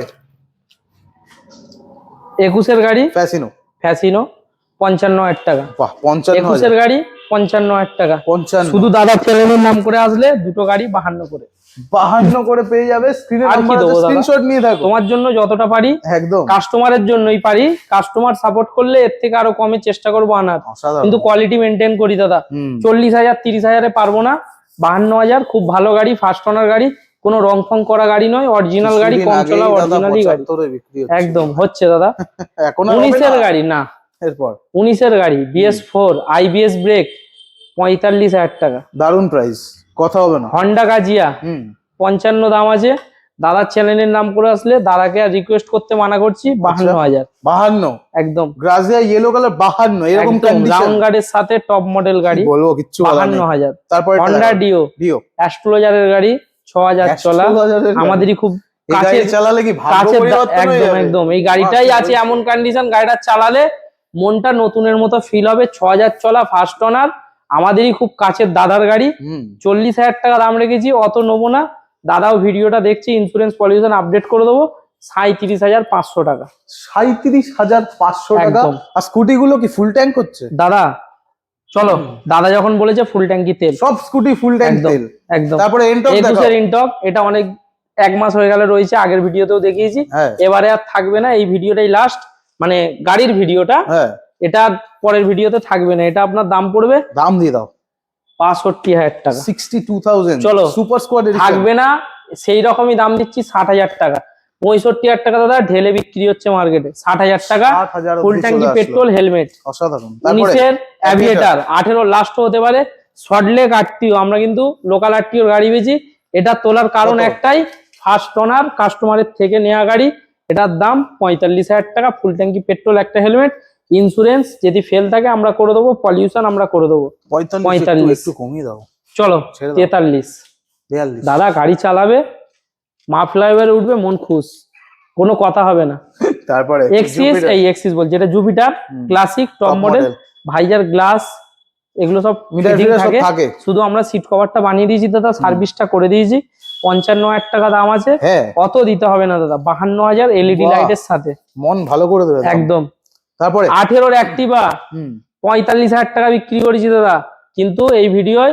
21-এর গাড়ি ফ্যাসিনো, ফ্যাসিনো 55,000 টাকা। বাহ 55,000। 21-এর গাড়ি 55,000 টাকা। 55, শুধু দাদা চ্যানেলের নাম করে আসলে দুটো গাড়ি 52 করে। 52 করে পেয়ে যাবে। স্ক্রিনে আর কি নাম্বার দেবো আছে, দাদা? স্ক্রিনশট নিয়ে থাকো। তোমার জন্য যতটা পারি, একদম কাস্টমারের জন্যই পারি। কাস্টমার সাপোর্ট করলে এর থেকে আরো কমে চেষ্টা করবো আনার, অসাধারণ। কিন্তু কোয়ালিটি মেনটেন করি দাদা। 40,000 30,000-এ পারবো না। 52,000 খুব ভালো গাড়ি, ফার্স্ট ওনার গাড়ি, কোনো রং ফং করা গাড়ি নয়, অরিজিনাল গাড়ি, কম চলা অরিজিনালি গাড়ি। একদম হচ্ছে দাদা। এখন 19-এর গাড়ি না, এরপর 19-এর গাড়ি BS4 IBS ব্রেক 45,000 টাকা। দারুন প্রাইস, কথা হবে না। হন্ডা গাজিয়া 55 দাম আছে। দাদার চ্যানেলের নাম করে আসলে দাদাকে আর রিকোয়েস্ট করতে মানা করছি। 52,000। 52? একদম গ্রাজিয়া ইয়েলো কালার 52, এরকম কন্ডিশন। রাউন্ড গার্ডের সাথে টপ মডেল গাড়ি, বলবো কিচ্ছু বলার নেই। 52,000। তারপরে হন্ডা ডিও অ্যাস্ট্রোলজারের গাড়ি 6,000 চলা, আমাদেরই খুব কাছে। চালালে কি ভাগ্য পরিবর্তন হয়ে একদম যাবে? একদম এই গাড়িটাই আছে এমন কন্ডিশন, গাড়িটা চালালে মনটা নতুনের মতো ফিল হবে। 6,000 চলা, ফার্স্ট ওনার, আমাদেরই খুব কাছের দাদার গাড়ি। 40,000 টাকা দাম রেখেছি, অত নেবো না। দাদাও ভিডিওটা দেখছি, ইন্স্যুরেন্স পলিউশন আপডেট করে দেবো। 37,500 টাকা। 37,500 টাকা। একদম। আর স্কুটি গুলো কি ফুল ট্যাঙ্ক হচ্ছে? দাদা চলো, দাদা যখন বলেছে ফুল ট্যাঙ্কি তেল, সব স্কুটি ফুল ট্যাঙ্ক একদম তেল। একদম। তারপরে এন্টক দেখো। 21-এর ইনটক, এটা অনেক 1 মাস হয়ে গেল রয়েছে, আগের ভিডিওতেও দেখিয়েছি। হ্যাঁ এবারে আর থাকবে না, এই ভিডিওটাই লাস্ট, মানে গাড়ির ভিডিওটা। হ্যাঁ এটা পরের ভিডিওতে থাকবে না। এটা আপনার দাম পড়বে, দাম দিয়ে দাও, 65,000 টাকা। 62,000। চলো, সুপার স্কোয়াড এডিশন থাকবে না, সেই রকমই দাম দিচ্ছি 60,000 টাকা। 65,000 টাকা দাদা ঢেলে বিক্রি হচ্ছে মার্কেটে। 60,000 টাকা 60,000 ফুল ট্যাঙ্কি পেট্রোল, হেলমেট। অসাধারণ। 19-এর অ্যাভিয়েটার, 18 লাস্টও হতে পারে। শর্টলেক আরটিও, আমরা কিন্তু লোকাল আরটিওর গাড়ি বেচি। এটা তোলার কারণ কত? একটাই, ফার্স্ট ওনার, কাস্টমারের থেকে নেওয়া গাড়ি। এটার দাম 45,000 টাকা, ফুল ট্যাঙ্কি পেট্রোল, একটা হেলমেট, ইন্স্যুরেন্স যদি ফেল থাকে আমরা করে দেবো, পলিউশন আমরা করে দেবো। 45 একটু কমিয়ে দাও। চলো ছেড়ে দাও। 43। 42। দাদা গাড়ি চালাবে, মা ফ্লাইওভারে উঠবে, মন খুশ, কোনো কথা হবে না। তারপরে এক্সিস বলছে, এটা Jupiter classic top model, visor glass এগুলো সব মিটার fitting সব থাকে। শুধু আমরা সিট কভারটা বানিয়ে দিয়েছি দাদা, সার্ভিসটা করে দিয়েছি। 55,000 টাকা দাম আছে। হ্যাঁ অত দিতে হবে না দাদা, 52,000 এলইডি বাহ। লাইটের সাথে, মন ভালো করে দেবে দাম। একদম। তারপরে 18-এর অ্যাক্টিভা 45,000 টাকা বিক্রি করেছি দাদা, কিন্তু এই ভিডিওয়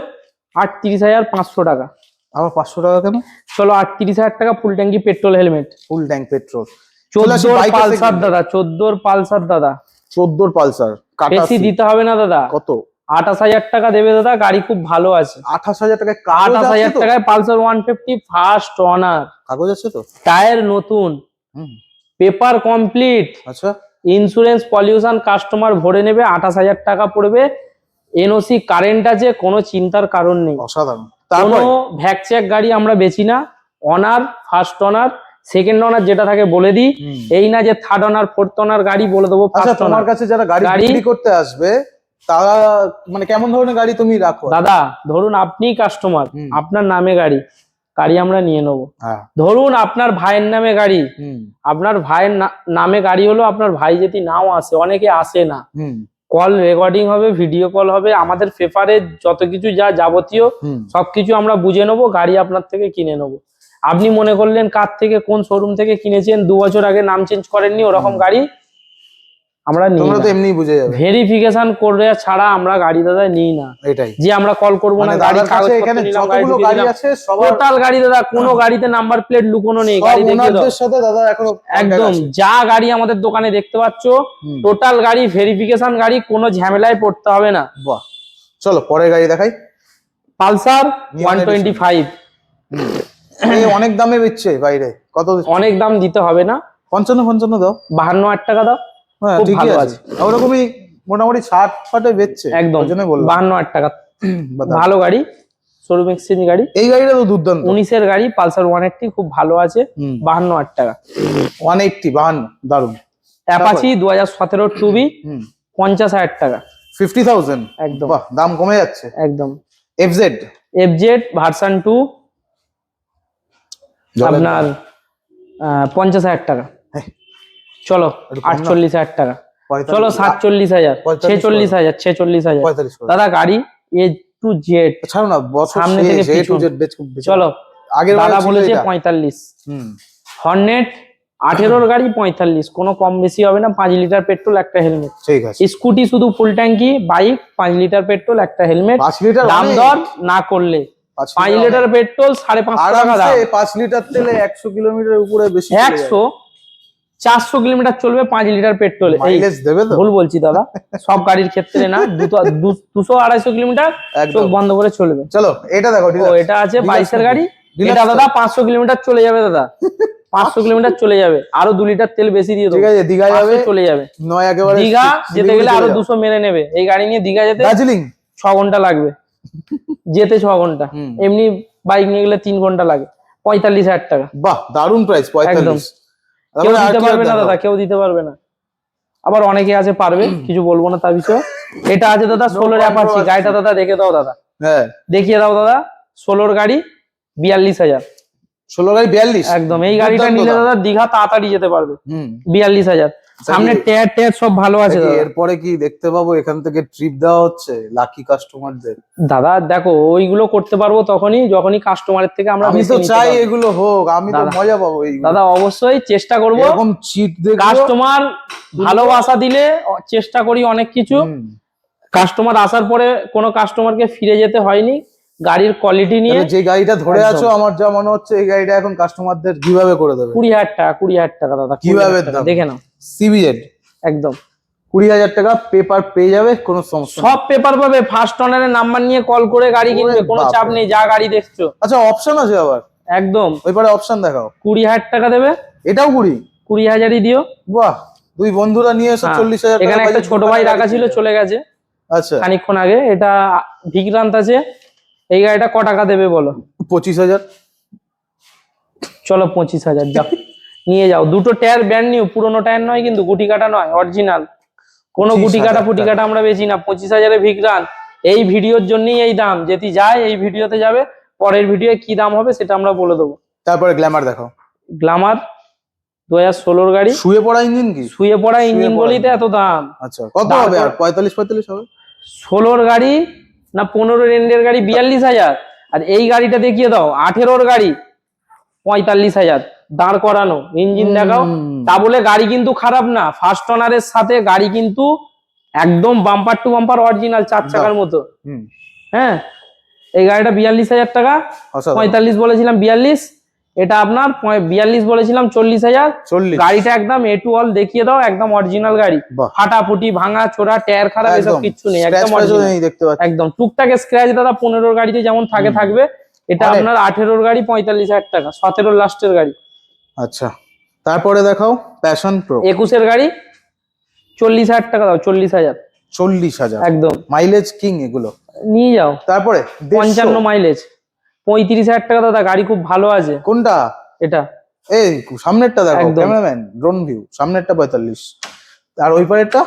38,500 টাকা। আবার 500 টাকা কেন? চলো 38,000 টাকা ফুল ট্যাঙ্কি petrol, helmet. Full tank petrol. 14 Pulsar দাদা, 14 পালসার দাদা, 14 পালসার বেশি দিতে হবে না দাদা। কত? 28,000 টাকা দেবে দাদা, গাড়ি খুব ভালো আছে। 28,000 টাকায় 28,000 টাকায় পালসার 150 ফার্স্ট ওনার, কাগজ আছে তো? টায়ার নতুন, পেপার কমপ্লিট, আচ্ছা। ইন্স্যুরেন্স পলিউশন কাস্টমার ভরে নেবে। 28,000 টাকা পড়বে, এনওসি কারেন্ট আছে, কোনো চিন্তার কারণ নেই। অসাধারণ। কোনো তারপরে ভ্যাকচ্যাক গাড়ি আমরা বেচি না। Honour, first honour, second honour যেটা থাকে বলে দিই, এই না যে থার্ড অনার ফোর্থ অনার গাড়ি বলে দেবো। আচ্ছা, ফার্স্ট তোমার অনার কাছে যারা গাড়ি বিক্রি করতে আসবে তারা মানে কেমন ধরনের গাড়ি তুমি রাখো? দাদা ধরুন আপনিই কাস্টমার, আপনার নামে গাড়ি, গাড়ি আমরা নিয়ে নেবো। হ্যাঁ। ধরুন আপনার ভাইয়ের নামে গাড়ি, আপনার ভাইয়ের নামে গাড়ি হলো, আপনার ভাই যদি নাও আসে, অনেকে আসে না, কল রেকর্ডিং হবে, ভিডিও কল হবে, আমাদের পেপারে যত কিছু যা যাবতীয় সবকিছু আমরা বুঝে নেবো, গাড়ি আপনার থেকে কিনে নেবো। আপনি মনে করলেন কার থেকে কোন শোরুম থেকে কিনেছেন 2 বছর আগে নাম চেঞ্জ করেননি ওরকম গাড়ি আমরা নিই তোমরা না। তো এমনি বুঝে যাবে। ভেরিফিকেশন করে ছাড়া আমরা গাড়ি দাদা নিই না। এটাই যে আমরা কল করবো না মানে গাড়ি দাদার কাছে এখানে যতগুলো গাড়ি আছে সবার টোটাল গাড়ি দাদা কোনো গাড়িতে নাম্বার প্লেট লুকোনো নেই, সব গাড়ি দেখিয়ে দাও ওনারদের সাথে দাদা এখনো একদম। যা গাড়ি আমাদের দোকানে দেখতে পাচ্ছ টোটাল গাড়ি ভেরিফিকেশন গাড়ি, কোনো ঝামেলায় পড়তে হবে না। বাহ, চলো পরের গাড়ি দেখাই। পালসার Neon 125 এই অনেক দামে বেচছে বাইরে, কত? অনেক দাম দিতে হবে না, 55 দাও, 52,000 টাকা দাও, হ্যাঁ খুব ঠিকই ভালো আছে। ওরকমই মোটামুটি 60-60 বেচছে, একদম ওই জন্য বললাম 52,000 টাকা। বাতাও। ভালো গাড়ি, শোরুম এক্সচেঞ্জ গাড়ি, এই গাড়িটা তো দুর্দান্ত, 19-এর গাড়ি পালসার 180 খুব ভালো আছে, 52,000 টাকা। 180 52 দারুন। অ্যাপাচি 2017 টুবি 50,000 টাকা 50,000 একদম। বাহ, দাম কমে যাচ্ছে। একদম। এফজেড এফজেড ভার্সন 2 আপনার 50,000 টাকা। হ্যাঁ। চলো একটু কম না? 48,000 টাকা, 45 চলো 47,000, 45 46,000, 46,000 45 করে। দাদা গাড়ি এ টু জেড ছাড়ো না, বছর সামনে থেকে শেষ, A to পিছন। Z বেচ। চলো আগের বার দাদা ছিল বলেছে এটা। 45, হুম হর্নেট 18-এর গাড়ি 45, কোনো কম বেশি হবে না। 5 লিটার পেট্রোল, একটা হেলমেট। ঠিক আছে। স্কুটি শুধু ফুল ট্যাঙ্কি, বাইক 5 লিটার পেট্রোল, একটা হেলমেট। 5 লিটার দাম অনেক। দর না করলে 5 5 লিটার পেট্রোল 550 টাকা দাম। আরামসে 5 লিটার তেলে 100 কিলোমিটার উপরে বেশি চলে যায়। 100-400 কিলোমিটার চলবে 5 লিটার পেট্রোল। মাইলেজ দেবে তো? ভুল বলছি দাদা, সব গাড়ির ক্ষেত্রে না, 200-250 কিলোমিটার একদম। চোখ বন্ধ করে চলবে। চলো এটা দেখো, ও এটা আছে Deluxe 22-এর গাড়ি, Deluxe এটা তো? দাদা 500 কিলোমিটার চলে যাবে দাদা, 500 কিলোমিটার চলে যাবে, আরো 2 লিটার তেল বেশি দিয়ে দেবো। ঠিক আছে, দীঘা 500 যাবে, চলে যাবে। নয় একেবারে দীঘা যেতে গেলে আরো শিলিগুড়ি চলে 200 মেরে নেবে। এই গাড়ি নিয়ে দীঘা যেতে যাও। দার্জিলিং 6 ঘন্টা লাগবে, যেতে 6 ঘন্টা, এমনি বাইক নিয়ে গেলে 3 ঘন্টা লাগে। 45,000 টাকা। বাহ, দারুন প্রাইস, 45। কেউ দিতে পারবে না দাদা, কেউ দিতে পারবে না। আবার অনেকে আছে পারবে, কিছু বলবো না তার বিষয়ে। এটা আছে দাদা 16-এর অ্যাপাচি, গাড়িটা দাদা দেখে দাও দাদা, হ্যাঁ দেখিয়ে দাও দাদা। 16-এর গাড়ি 42,000 16 গাড়ি 42 একদম। এই গাড়িটা দুর্দান্ত নিলে দাম। দাদা দীঘা তাড়াতাড়ি যেতে পারবে। হুম 42,000। সামনে টায়ার টায়ার সব ভালো আছে দাদা। এরপরে কি দেখতে পাবো এখান থেকে ট্রিপ দেওয়া হচ্ছে লাকি কাস্টমারদের? দাদা দেখো ওইগুলো করতে পারবো যখনই কাস্টমারের থেকে আমরা আমি বেশি তো নিতে চাই পারবো। এগুলো হোক, আমি তো দাদা, মজা পাবো এইগুলো। দাদা অবশ্যই চেষ্টা করবো, এরকম চিট দেখো। কাস্টমার ভালোবাসা দিলে চেষ্টা করি অনেক কিছু। কাস্টমার আসার পরে কোনো কাস্টমারকে ফিরে যেতে হয়নি গাড়ির কোয়ালিটি নিয়ে। যে গাড়িটা ধরে একদম। আছো আমার যা মনে হচ্ছে এই গাড়িটা এখন কাস্টমারদের কিভাবে করে দেবে। 20,000 টাকা দাদা, কিভাবে 20,000 টাকা, দাম? দেখে নাও সিবিজেড একদম 20,000 টাকা পেপার পেয়ে যাবে, কোনো সমস্যা নেই। সব পেপার পাবে। ফার্স্ট অনারের নাম্বার নিয়ে কল করে গাড়ি কিনবে, ওরে কোনো বাপরে। চাপ নেই। যা গাড়ি দেখছো আচ্ছা অপশন আছে আবার? একদম ওই পারে অপশন দেখাও। 20,000 টাকা দেবে, এটাও 20? 20,000ই দিও। বাহ, দুই বন্ধুরা নিয়ে এসে হ্যাঁ, 40,000 টাকা। এখানে একটা ছোট ভাই রাখা ছিল, চলে গেছে আচ্ছা খানিকক্ষণ আগে। এটা ভিক্রান্ত আছে। এই গাড়িটা ক টাকা দেবে বলো? 25,000। চলো 25,000 যাও, নিয়ে যাও। দুটো টায়ার ব্র্যান্ড নিউ, পুরোনো টায়ার নয় কিন্তু, গুটি কাটা নয়, অরিজিনাল। কোনো গুটি কাটা 25,000 ফুটি কাটা আমরা বেশি না। 25,000-এ ভিক্রান্ত। এই ভিডিওর জন্যই এই দাম, যেটি যায় এই ভিডিওতে যাবে। পরের ভিডিও কি দাম হবে সেটা আমরা বলে দেবো। তারপরে গ্ল্যামার দেখাও। গ্ল্যামার 2016-এর গাড়ি, শুয়ে পড়া ইঞ্জিন কি? শুয়ে পড়া শুয়ে ইঞ্জিন পড়া বলেই তো এত দাম। আচ্ছা কত দাম হবে? আর কত? 45 হবে? 16-র গাড়ি না 15-এর এন্ডের গাড়ি 42,000। আর এই গাড়িটা দেখিয়ে দাও 18-র গাড়ি 45,000, দাঁড় করানো, ইঞ্জিন দেখাও। তা বলে গাড়ি কিন্তু খারাপ না, ফার্স্ট ওনারের সাথে গাড়ি কিন্তু একদম বাম্পার টু বাম্পার অরিজিনাল, 4 চাকার মতো। হ্যাঁ, এই গাড়িটা 42,000 টাকা। 45 বলেছিলাম 42, এটা আপনার 42 বলেছিলাম 40,000। 40 গাড়িটা একদম এ টু অল দেখিয়ে দাও, একদম অরিজিনাল গাড়ি। বাহ। ফাটাফুটি ভাঙা চোরা টায়ার খারাপ এসব কিচ্ছু নেই, একদম original। দেখতে পাচ্ছি একদম টুকটাক স্ক্র্যাচ দাদা 15-র গাড়িতে যেমন থাকবে। এটা অনেক। আপনার 18-র গাড়ি 45,000 টাকা, 17-র লাস্টের গাড়ি। আচ্ছা তারপরে দেখাও প্যাশন প্রো। 21-এর গাড়ি 40,000 টাকা দাও, 40,000 40,000 একদম। মাইলেজ কিং এগুলো। নিয়ে যাও। তারপরে 55 মাইলেজ, 35,000 টাকা দাদা, গাড়ি খুব ভালো আছে। কোনটা? এটা এই সামনেরটা দেখো, একদম। ক্যামেরাম্যান ড্রোন ভিউ, সামনেরটা 45 আর ওই পারেরটা?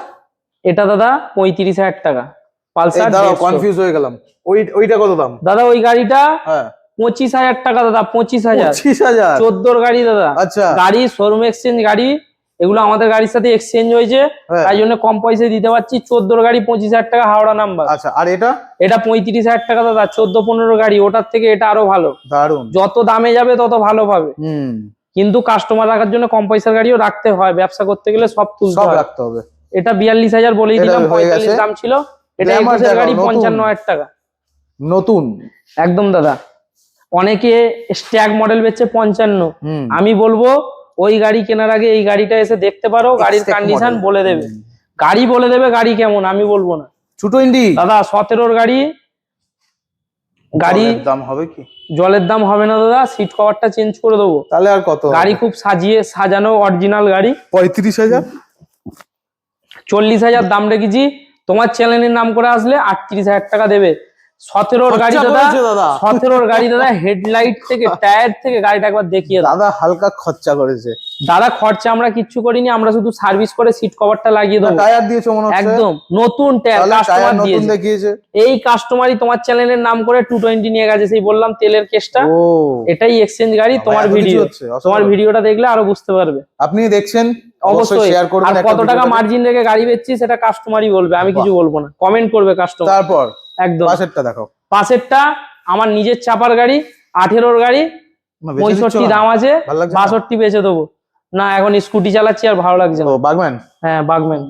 এটা দাদা 35,000 টাকা, পালসার। দাঁড়াও কনফিউজ হয়ে গেলাম, ওইটা কত দাম? দাদা ওই গাড়িটা হ্যাঁ 25,000 টাকা দাদা, 25,000। 25,000 14-র গাড়ি দাদা। আচ্ছা গাড়ি শোরুম এক্সচেঞ্জ গাড়ি, এগুলো আমাদের গাড়ির সাথে এক্সচেঞ্জ হয়েছে, হ্যাঁ। তাই জন্য কম পয়সায় দিতে পারছি। 14 গাড়ি 25,000 টাকা হাওড়া নাম্বার। আচ্ছা, আর এটা এটা 35,000 টাকা দাদা, 14-15 গাড়ি, ওটার থেকে এটা আরো ভালো। দারুন। যত দামে যাবে তত ভালো পাবে, হুম, কিন্তু কাস্টমার রাখার জন্য কম পয়সার গাড়িও রাখতে হয়, ব্যবসা করতে গেলে সব তুলতে সব হয়। রাখতে হবে। এটা 42,000 বলেই এটা দিলাম, হয়ে 45 গেছে। দাম ছিল। এটা Glamour 21 এর দেখো, গাড়ি নতুন। 55,000 টাকা। নতুন একদম দাদা, অনেকে স্ট্যাগ মডেল বেচছে 55। হুম। আমি বলবো ওই গাড়ি কেনার আগে এই গাড়িটা এসে দেখতে পারো, গাড়ির Extec কন্ডিশন model। বলে দেবে। গাড়ি বলে দেবে গাড়ি কেমন, আমি বলবো না। 220 দাদা 17-র গাড়ি, গাড়ি জলের দাম হবে কি? জলের দাম হবে না দাদা, সিট কভারটা চেঞ্জ করে দেবো। তাহলে আর কত হবে? গাড়ি খুব সাজিয়ে সাজানো অরিজিনাল গাড়ি। 35,000। 40,000 দাম রেখেছি, তোমার চ্যানেলের নাম করে আসলে 38,000 টাকা দেবে। 17-র গাড়ি খরচা দাদা, করেছে দাদা। 17-র গাড়ি দাদা, হেডলাইট থেকে টায়ার থেকে গাড়িটা একবার দেখিয়ে দাও। দাদা হালকা খরচা করেছে। দাদা খরচা আমরা কিচ্ছু করিনি, আমরা শুধু সার্ভিস করে সিট কভারটা লাগিয়ে দেবো। টায়ার দিয়েছো মনে হচ্ছে। একদম নতুন টায়ার তাহলে টায়ার কাস্টমার নতুন দিয়েছে। দেখিয়েছে। এই কাস্টমারই তোমার চ্যানেলের নাম করে 220 নিয়ে গেছে, সেই বললাম তেলের কেসটা। ও, এটাই এক্সচেঞ্জ গাড়ি। বাবা, তোমার এত কিছু ভিডিও, হচ্ছে, অসাধারণ। তোমার ভিডিওটা দেখলে আরো বুঝতে পারবে। আপনি দেখছেন, অবশ্যই শেয়ার করবেন। আর একটা কত টাকা ভিডিওটাকে। মার্জিন রেখে গাড়ি বেচছি সেটা কাস্টমারই বলবে, আমি বাহ। কিছু বলবো না। কমেন্ট করবে কাস্টমার। তারপর একদম। পাশেরটা দেখো। পাশেরটা আমার নিজের চাপার গাড়ি, 18-র গাড়ি, না, বেচে দিচ্ছ 65 না? দাম আছে, ভালো লাগছে না? 62 বেচে দেবো। না এখন স্কুটি চালাচ্ছি আর ভালো লাগছে ও না। বাগম্যান। হ্যাঁ বাগম্যান।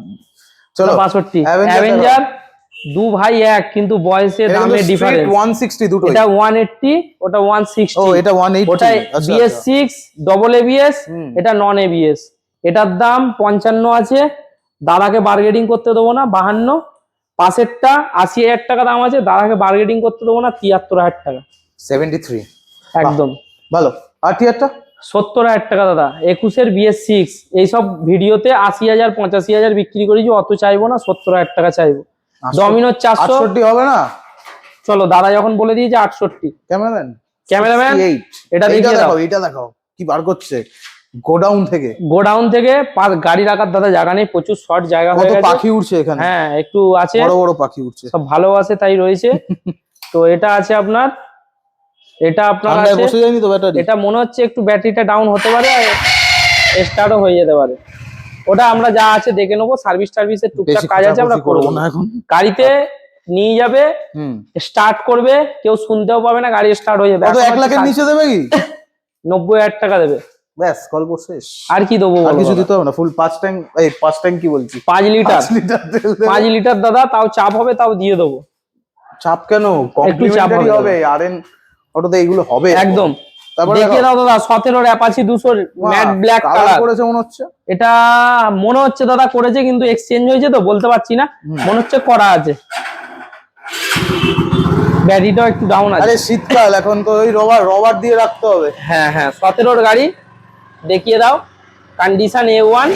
চলো 62 Avenger অ্যাভেঞ্জার। দু ভাই এক, কিন্তু বয়সে এটা দামে কিন্তু ডিফারেন্স। 160 দুটো। এটা 180, ওটা 160। ও, এটা 180। ওটা আচ্ছা, BS6 ডবল ABS, হুম। এটা নন ABS। এটার দাম 55 আছে, দাদাকে বার্গেনিং করতে দেবো না, 52। পাশেরটা 80,000 টাকা দাম আছে, দাদাকে বার্গেনিং করতে দেবো না, 73,000 টাকা 73। একদম। ভালো। আর টিয়ারটা 70,000 টাকা দাদা, 21-এর BS6। এইসব ভিডিওতে 80,000 85,000 বিক্রি করেছি, অত চাইবো না, 70,000 টাকা চাইবো। ডমিনোর 400। 68 হবে না? চলো দাদা যখন বলে দিয়েছে 68। ক্যামেরাম্যান। ক্যামেরাম্যান, 68 এটা দেখিয়ে দাও। এটা দেখো কি বার করছে গোডাউন থেকে। গোডাউন থেকে গাড়ি রাখার দাদা জায়গা নেই, প্রচুর শর্ট জায়গা হয়ে কত গেছে। পাখি উড়ছে এখানে। হ্যাঁ একটু আছে, বড় বড় পাখি উড়ছে। সব ভালোবাসে তাই রয়েছে। তো এটা আছে আপনার, এটা আপনার ঠান্ডায় আছে। বসে যায়নি তো ব্যাটারি? এটা মনে হচ্ছে একটু ব্যাটারিটা ডাউন হতে পারে, স্টার্টও হয়ে যেতে পারে। ওটা আমরা যা আছে দেখে নেবো, সার্ভিস টার্ভিসের টুকটাক বেশি কাজ আছে আমরা খোঁজাখুঁজি করবো করবো না এখন। গাড়িতে নিয়ে যাবে, হুম। স্টার্ট করবে, কেউ শুনতেও পাবে না, গাড়ি স্টার্ট হয়ে যাবে। কত 1 লাখের নিচে দেবে কি? 90,000 টাকা দেবে, ব্যাস গল্প শেষ। আর কি দেবো আর বলো কিছু দাদা? দিতে হবে না। ফুল 5 ট্যাঙ্ক, এই 5 ট্যাঙ্ক কি বলছি, 5 লিটার 5 লিটার তেল দেবে। 5 লিটার দাদা, তাও চাপ হবে, তাও দিয়ে দেবো। চাপ কেন? একটু চাপ কমপ্লিমেন্টারি হবে। হবে। আরএন অটোতে এগুলো হবে একদম। তারপরে দেখিয়ে দাও দাদা, 17-র Apache 200 matte black colour colour. করেছে মনে হচ্ছে। এটা মনে হচ্ছে দাদা করেছে, কিন্তু এক্সচেঞ্জ হয়েছে তো বলতে পারছি না, মনে হচ্ছে করা আছে। ব্যাটারিটাও একটু ডাউন আছে। আরে শীতকাল, এখন তো ওই রবার দিয়ে রাখতে হবে। হ্যাঁ হ্যাঁ, 17-র গাড়ি দেখিয়ে দাও, কন্ডিশন A1,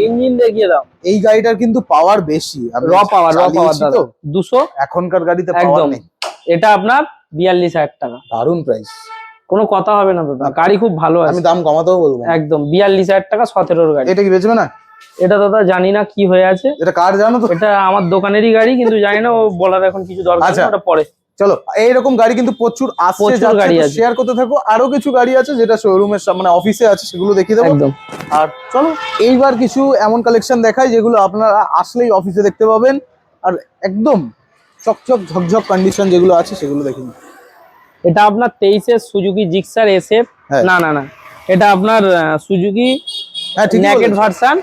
ইঞ্জিন দেখিয়ে দাও। এই গাড়িটার কিন্তু পাওয়ার বেশি। আমি র পাওয়ার চালিয়েছি দাদা তো। 200 এখনকার গাড়িতে পাওয়ার একদম। নেই। এটা আপনার 42,000 টাকা, দারুন প্রাইস। কোনো কথা হবে না দাদা, গাড়ি খুব ভালো আছে। আমি দাম কমাতেও বলবো না। একদম 42,000 টাকা 17-র গাড়ি। এটা কি বেচবে না? এটা দাদা জানি না কি হয়ে আছে, এটা কার জানো তো? এটা আমার দোকানেরই গাড়ি, কিন্তু জানি না, ও বলার এখন কিছু দরকার আচ্ছা। নেই, ওটা পরে। চলো, এইরকম গাড়ি কিন্তু প্রচুর আসছে, প্রচুর গাড়ি আছে। শেয়ার করতে থাকো। আরো কিছু গাড়ি আছে যেটা শোরুমের মানে অফিসে আছে, সেগুলো দেখিয়ে দেবো। একদম। আর চলো এইবার কিছু এমন কালেকশন দেখাই যেগুলো আপনারা আসলেই অফিসে দেখতে পাবেন, আর একদম চকচক ঝকঝক কন্ডিশন যেগুলো আছে সেগুলো দেখে নিন। এটা আপনার 23-এর সুজুকি জিক্সার SF। হ্যাঁ। না না না, এটা আপনার সুজুকি হ্যাঁ, ঠিকই নেকেড বলেছো। ভার্সন।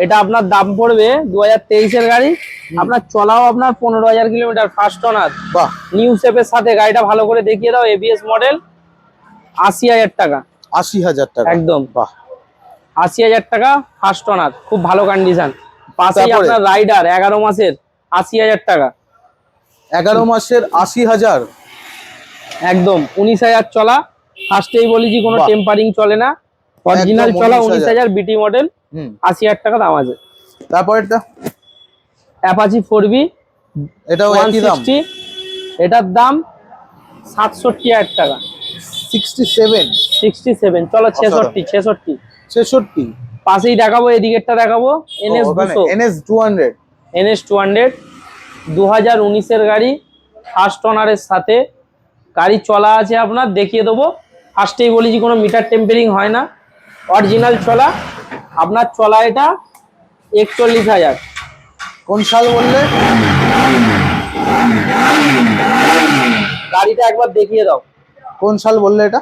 এটা আপনার দাম পড়বে 2023-এর গাড়ি, আপনার চলাও আপনার 15,000 কিলোমিটার, ফার্স্ট ওনার, বাহ, নিউ শেপের সাথে। গাড়িটা ভালো করে দেখিয়ে দাও, ABS মডেল, 80,000 টাকা 80,000 টাকা। একদম। বাহ, 80,000 টাকা ফার্স্ট ওনার, খুব ভালো কন্ডিশন। পাশেই তারপরে? আপনার রাইডার 11 মাসের, 80,000 টাকা 11 মাসের 80,000। একদম। 19,000 চলা, ফার্স্টেই বলেছি কোনো বাহ। টেম্পারিং চলে না, অরিজিনাল একদম চলা। 19,000 19,000 বিটি মডেল, হুম। 80,000 টাকা দাম আছে। তারপরেরটা অ্যাপাচি 4B এটাও একই দাম, 160, এটার দাম 67,000 টাকা। 67। 67, চলো 66 66। 66। পাশেই দেখাবো, এদিকেরটা দেখাবো, NS 200, NS 200। NS 200 2019-এর গাড়ি, ফার্স্ট ওনারের সাথে। গাড়ি চলা আছে আপনার দেখিয়ে দেবো, ফার্স্টেই বলেছি কোনো মিটার টেম্পারিং হয় না, অরিজিনাল চলা। আপনার চলা এটা 41,000। কোন সাল বললে? গাড়িটা একবার দেখিয়ে দাও। কোন সাল বললে এটা?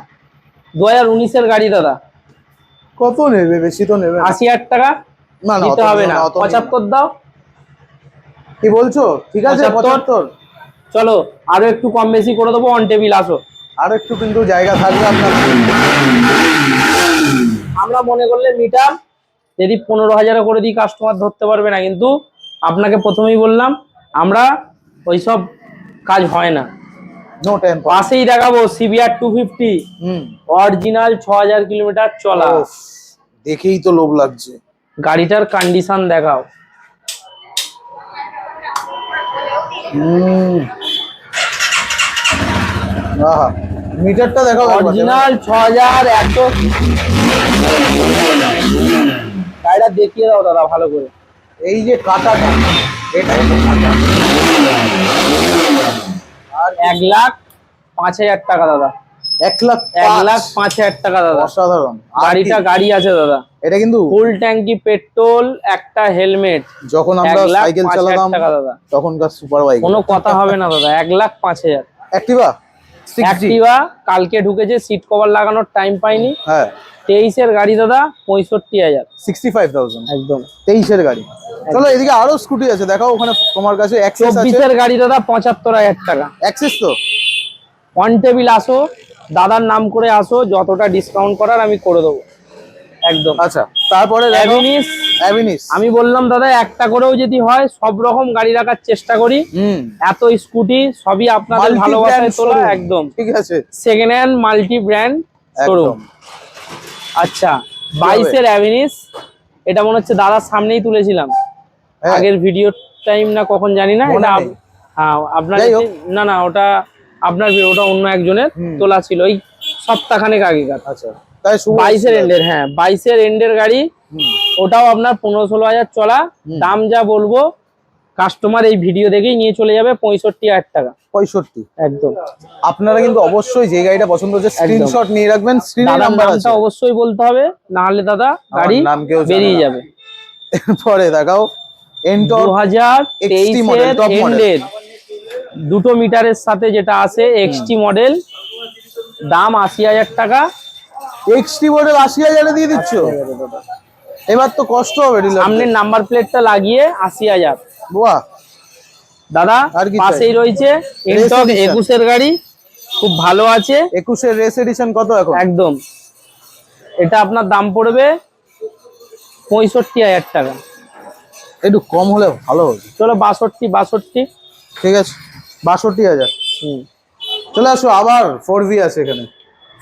2019-এর গাড়ি দাদা। কত নেবে? বেশি তো নেবে না। 80,000 টাকা না না, দিতে অত হবে নিও না, না, অত নিও না। 75 দাও। কি বলছো? ঠিক আছে 75। চলো আরো একটু কম বেশি করে দেবো, অন টেবিল আসো। আর একটু কিন্তু জায়গা থাকবে আপনার। আমরা মনে করলে মিটার যদি 15,000 করে দিই কাস্টমার ধরতে পারবে না, কিন্তু আপনাকে প্রথমেই বললাম আমরা ওইসব কাজ হয় না। No time. পাশেই দেখাবো সিবিআর 250 অরিজিনাল 6,000 কিলোমিটার চলা। দেখেই তো লোভ লাগছে। গাড়িটার কন্ডিশন দেখাও। আহা, মিটারটা দেখাও একবার। অরিজিনাল 6,000 এত। গাড়িটা দেখিয়ে দাও দাদা ভালো করে। এই যে কাটাটা, এটাই তো কাটা। আর 1,05,000 টাকা দাদা। 1,05,000 টাকা দাদা। অসাধারণ। গাড়িটা গাড়ি আছে দাদা, এটা কিন্তু ফুল ট্যাঙ্কি পেট্রোল, একটা হেলমেট। যখন আমরা সাইকেল 1,05,000 চালাতাম টাকা দাদা। তখনকার সুপার বাইক। কোনো কথা হবে না দাদা, 1,05,000। অ্যাক্টিভা 6G। অ্যাক্টিভা কালকে ঢুকেছে, সিট কভার লাগানোর টাইম পাইনি। হ্যাঁ, 23-এর গাড়ি দাদা, 65,000। 65,000 একদম 23-এর গাড়ি। চলো এদিকে আরো স্কুটি আছে, দেখাও। ওখানে তোমার কাছে অ্যাক্সেস আছে? 24-এর গাড়ি দাদা, 75,000 টাকা। অ্যাক্সেস তো অন টেবিল আসো, দাদার নাম করে আসো, যতটা ডিসকাউন্ট করার আমি করে দেবো একদম। আচ্ছা, তারপরে অ্যাভিনিস। অ্যাভিনিস আমি বললাম দাদা একটা করেও যদি হয় সব রকম গাড়ি রাখার চেষ্টা করি। এত স্কুটি সবই আপনাদের ভালোবাসায় তোলা। একদম ঠিক আছে। Second hand multi brand showroom. আচ্ছা, 22-এর অ্যাভিনিস। এটা মনে হচ্ছে দাদার সামনেই তুলেছিলাম আগের ভিডিও টাইম না কখন জানি না। এটা হ্যাঁ আপনার, না না ওটা আপনার, ওটা অন্য একজনের তোলা ছিল ওই সপ্তাহখানেক আগেকার। আচ্ছা, তাই 22-এর এন্ডের, হ্যাঁ 22-এর এন্ডের গাড়ি। ওটাও আপনার 15-16,000 চলা। দাম যা বলবো কাস্টমার এই ভিডিও দেখেই নিয়ে চলে যাবে 65,000 টাকা। 65 একদম। আপনারা কিন্তু অবশ্যই যে গাড়িটা পছন্দ হচ্ছে স্ক্রিনশট নিয়ে রাখবেন। স্ক্রিনে নাম্বার আছে, অবশ্যই বলতে হবে, না হলে দাদা গাড়ি বেরিয়ে যাবে। পরে দেখাও এন্টর 2023-এর এন্ডের 2 মিটারের সাথে যেটা আছে এক্সটি মডেল, দাম 80,000 টাকা। এক্সটি মডেল 80,000 দিয়ে দিচ্ছ? এবার তো কষ্ট হবে। সামনের নাম্বার প্লেটটা লাগিয়ে 80,000। বাহ দাদা পাশেই রয়েছে এন্টক 21-এর গাড়ি, খুব ভালো আছে। 21-এর রেস এডিশন কত এখন? একদম, এটা আপনার দাম পড়বে 65,000 টাকা। একটু কম হলে ভালো হবে। চলো 62। ঠিক আছে, 62,000। চলে আসো। আবার 4V আছে এখানে।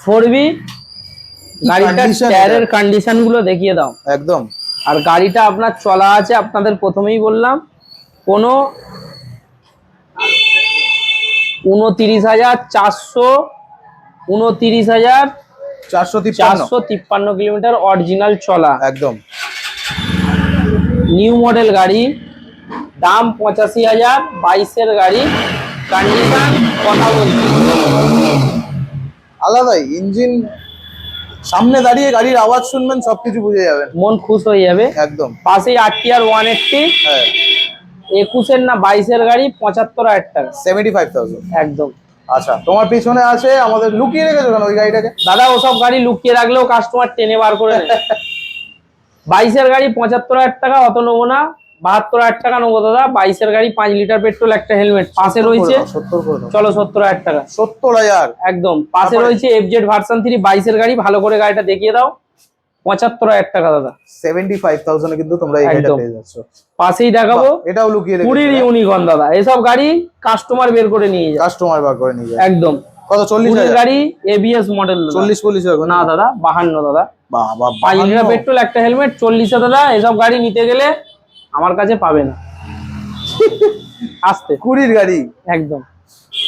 4V গাড়িটার টায়ারের কন্ডিশন গুলো দেখিয়ে দাও। একদম। আর গাড়িটা আপনার চলা আছে, আপনাদের প্রথমেই বললাম, কোনো 29,453 কিলোমিটার অরিজিনাল চলা। একদম নিউ মডেল গাড়ি, দাম 85,000। 22-এর গাড়ি, কন্ডিশন কথা বলছি আলাদাই। ইঞ্জিন সামনে দাঁড়িয়ে গাড়ির আওয়াজ শুনবেন, সবকিছু বুঝে যাবেন, মন খুশ হয়ে যাবে। একদম। পাশেই RTR 180। হ্যাঁ, 21-এর না 22-এর গাড়ি, 75,000 টাকা। 75,000 একদম। আচ্ছা, তোমার পিছনে আছে আমাদের। লুকিয়ে রেখেছো কেন ওই গাড়িটাকে? দাদা ওসব গাড়ি লুকিয়ে রাখলেও কাস্টমার টেনে বার করে নেয়। 22-এর গাড়ি 75,000 টাকা, অত নেবো না, 72,000 টাকা নেবো দাদা। 22-এর গাড়ি, 5 লিটার পেট্রোল, একটা হেলমেট। পাশে রয়েছে, চলো 70,000 টাকা। 70,000 একদম। পাশে রয়েছে FZ ভার্সন 3 22-এর গাড়ি, ভালো করে গাড়িটা দেখিয়ে দাও। 75,000 টাকা দাদা। 75,000 এ কিন্তু তোমরা এই গাড়িটা পেয়ে যাচ্ছ। পাশেই দেখাবো, এটাও লুকিয়ে রেখেছো। 20-র ইউনিকর্ন দাদা। এসব গাড়ি কাস্টমার বের করে নিয়ে যায়, কাস্টমার বার করে নিয়ে যায়। একদম। কত? 40,000 গাড়ি, ABS মডেল। 40 না দাদা, 52 দাদা। বাবা, 5 লিটার পেট্রোল, একটা হেলমেট, 40 দাদা। এসব গাড়ি নিতে গেলে আমার কাছে পাবে না। আসতে 20-র গাড়ি। একদম।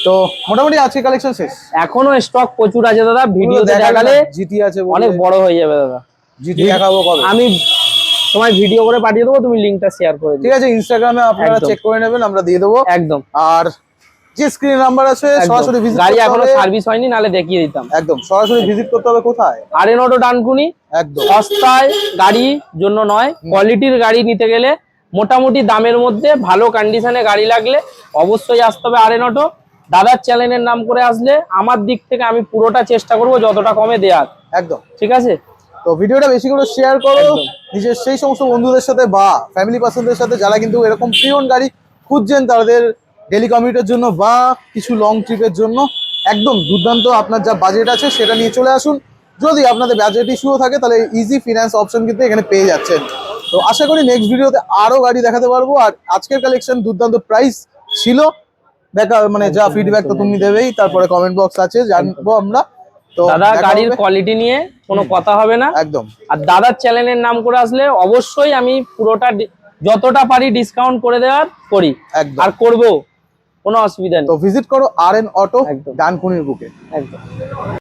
তো মোটামুটি আজকে কালেকশন শেষ। এখনো স্টক প্রচুর আছে দাদা, ভিডিওতে দেখালে জিটি আছে, অনেক বড় হয়ে যাবে দাদা। জিটি দেখাবো কবে? আমি তোমায় ভিডিও করে পাঠিয়ে দেবো, তুমি লিংকটা শেয়ার করে দিও। ঠিক আছে, ইনস্টাগ্রামে আপনারা চেক করে নেবেন, আমরা দিয়ে দেবো। একদম। আর যে স্ক্রিন নাম্বার আছে একদম। সরাসরি ভিজিট গাড়ি করতে এখনো হবে। সার্ভিস হয়নি, নালে দেখিয়ে দিতাম। একদম সরাসরি ভিজিট করতে হবে কোথায়? R auto Dankuni. একদম সস্তায় গাড়ি জন্য নয়, কোয়ালিটির গাড়ি নিতে গেলে মোটামুটি দামের মধ্যে ভালো কন্ডিশনে গাড়ি লাগলে অবশ্যই আসতে হবে আরএন অটো। দাদার চ্যানেলের নাম করে আসলে আমার দিক থেকে আমি পুরোটা চেষ্টা করব যতটা কমে দেওয়ার। একদম। ঠিক আছে, তো ভিডিওটা বেশি করে শেয়ার করো একদম। নিজের সেই সমস্ত বন্ধুদের সাথে বা ফ্যামিলি পার্সনদের সাথে যারা কিন্তু এরকম প্রিয়ন গাড়ি খুঁজছেন তাদের ডেলি কমিউটের জন্য বা কিছু লং ট্রিপের জন্য। একদম দুর্দান্ত, আপনার যা বাজেট আছে সেটা নিয়ে চলে আসুন। যদি আপনাদের বাজেট ইস্যুও থাকে তাহলে ইজি ফিনান্স অপশন কিন্তু এখানে পেয়ে যাচ্ছেন। তো আশা করি নেক্সট ভিডিওতে আরো গাড়ি দেখাতে পারবো। আর আজকের কালেকশন দুর্দান্ত প্রাইস ছিল, দেখা মানে যা ফিডব্যাক তো তুমি দেবেই, তারপরে কমেন্ট বক্স আছে জানবো আমরা। তো দাদা দেখা গাড়ির হবে। কোয়ালিটি নিয়ে কোনো কথা হবে না। একদম আর দাদার চ্যানেলের নাম করে আসলে অবশ্যই আমি পুরোটা যতটা পারি ডিসকাউন্ট করে দেওয়ার করি, একদম। আর করবো, কোনো অসুবিধা নেই। তো ভিজিট করো আরএন অটো একদম। ডানকুনির বুকে। একদম।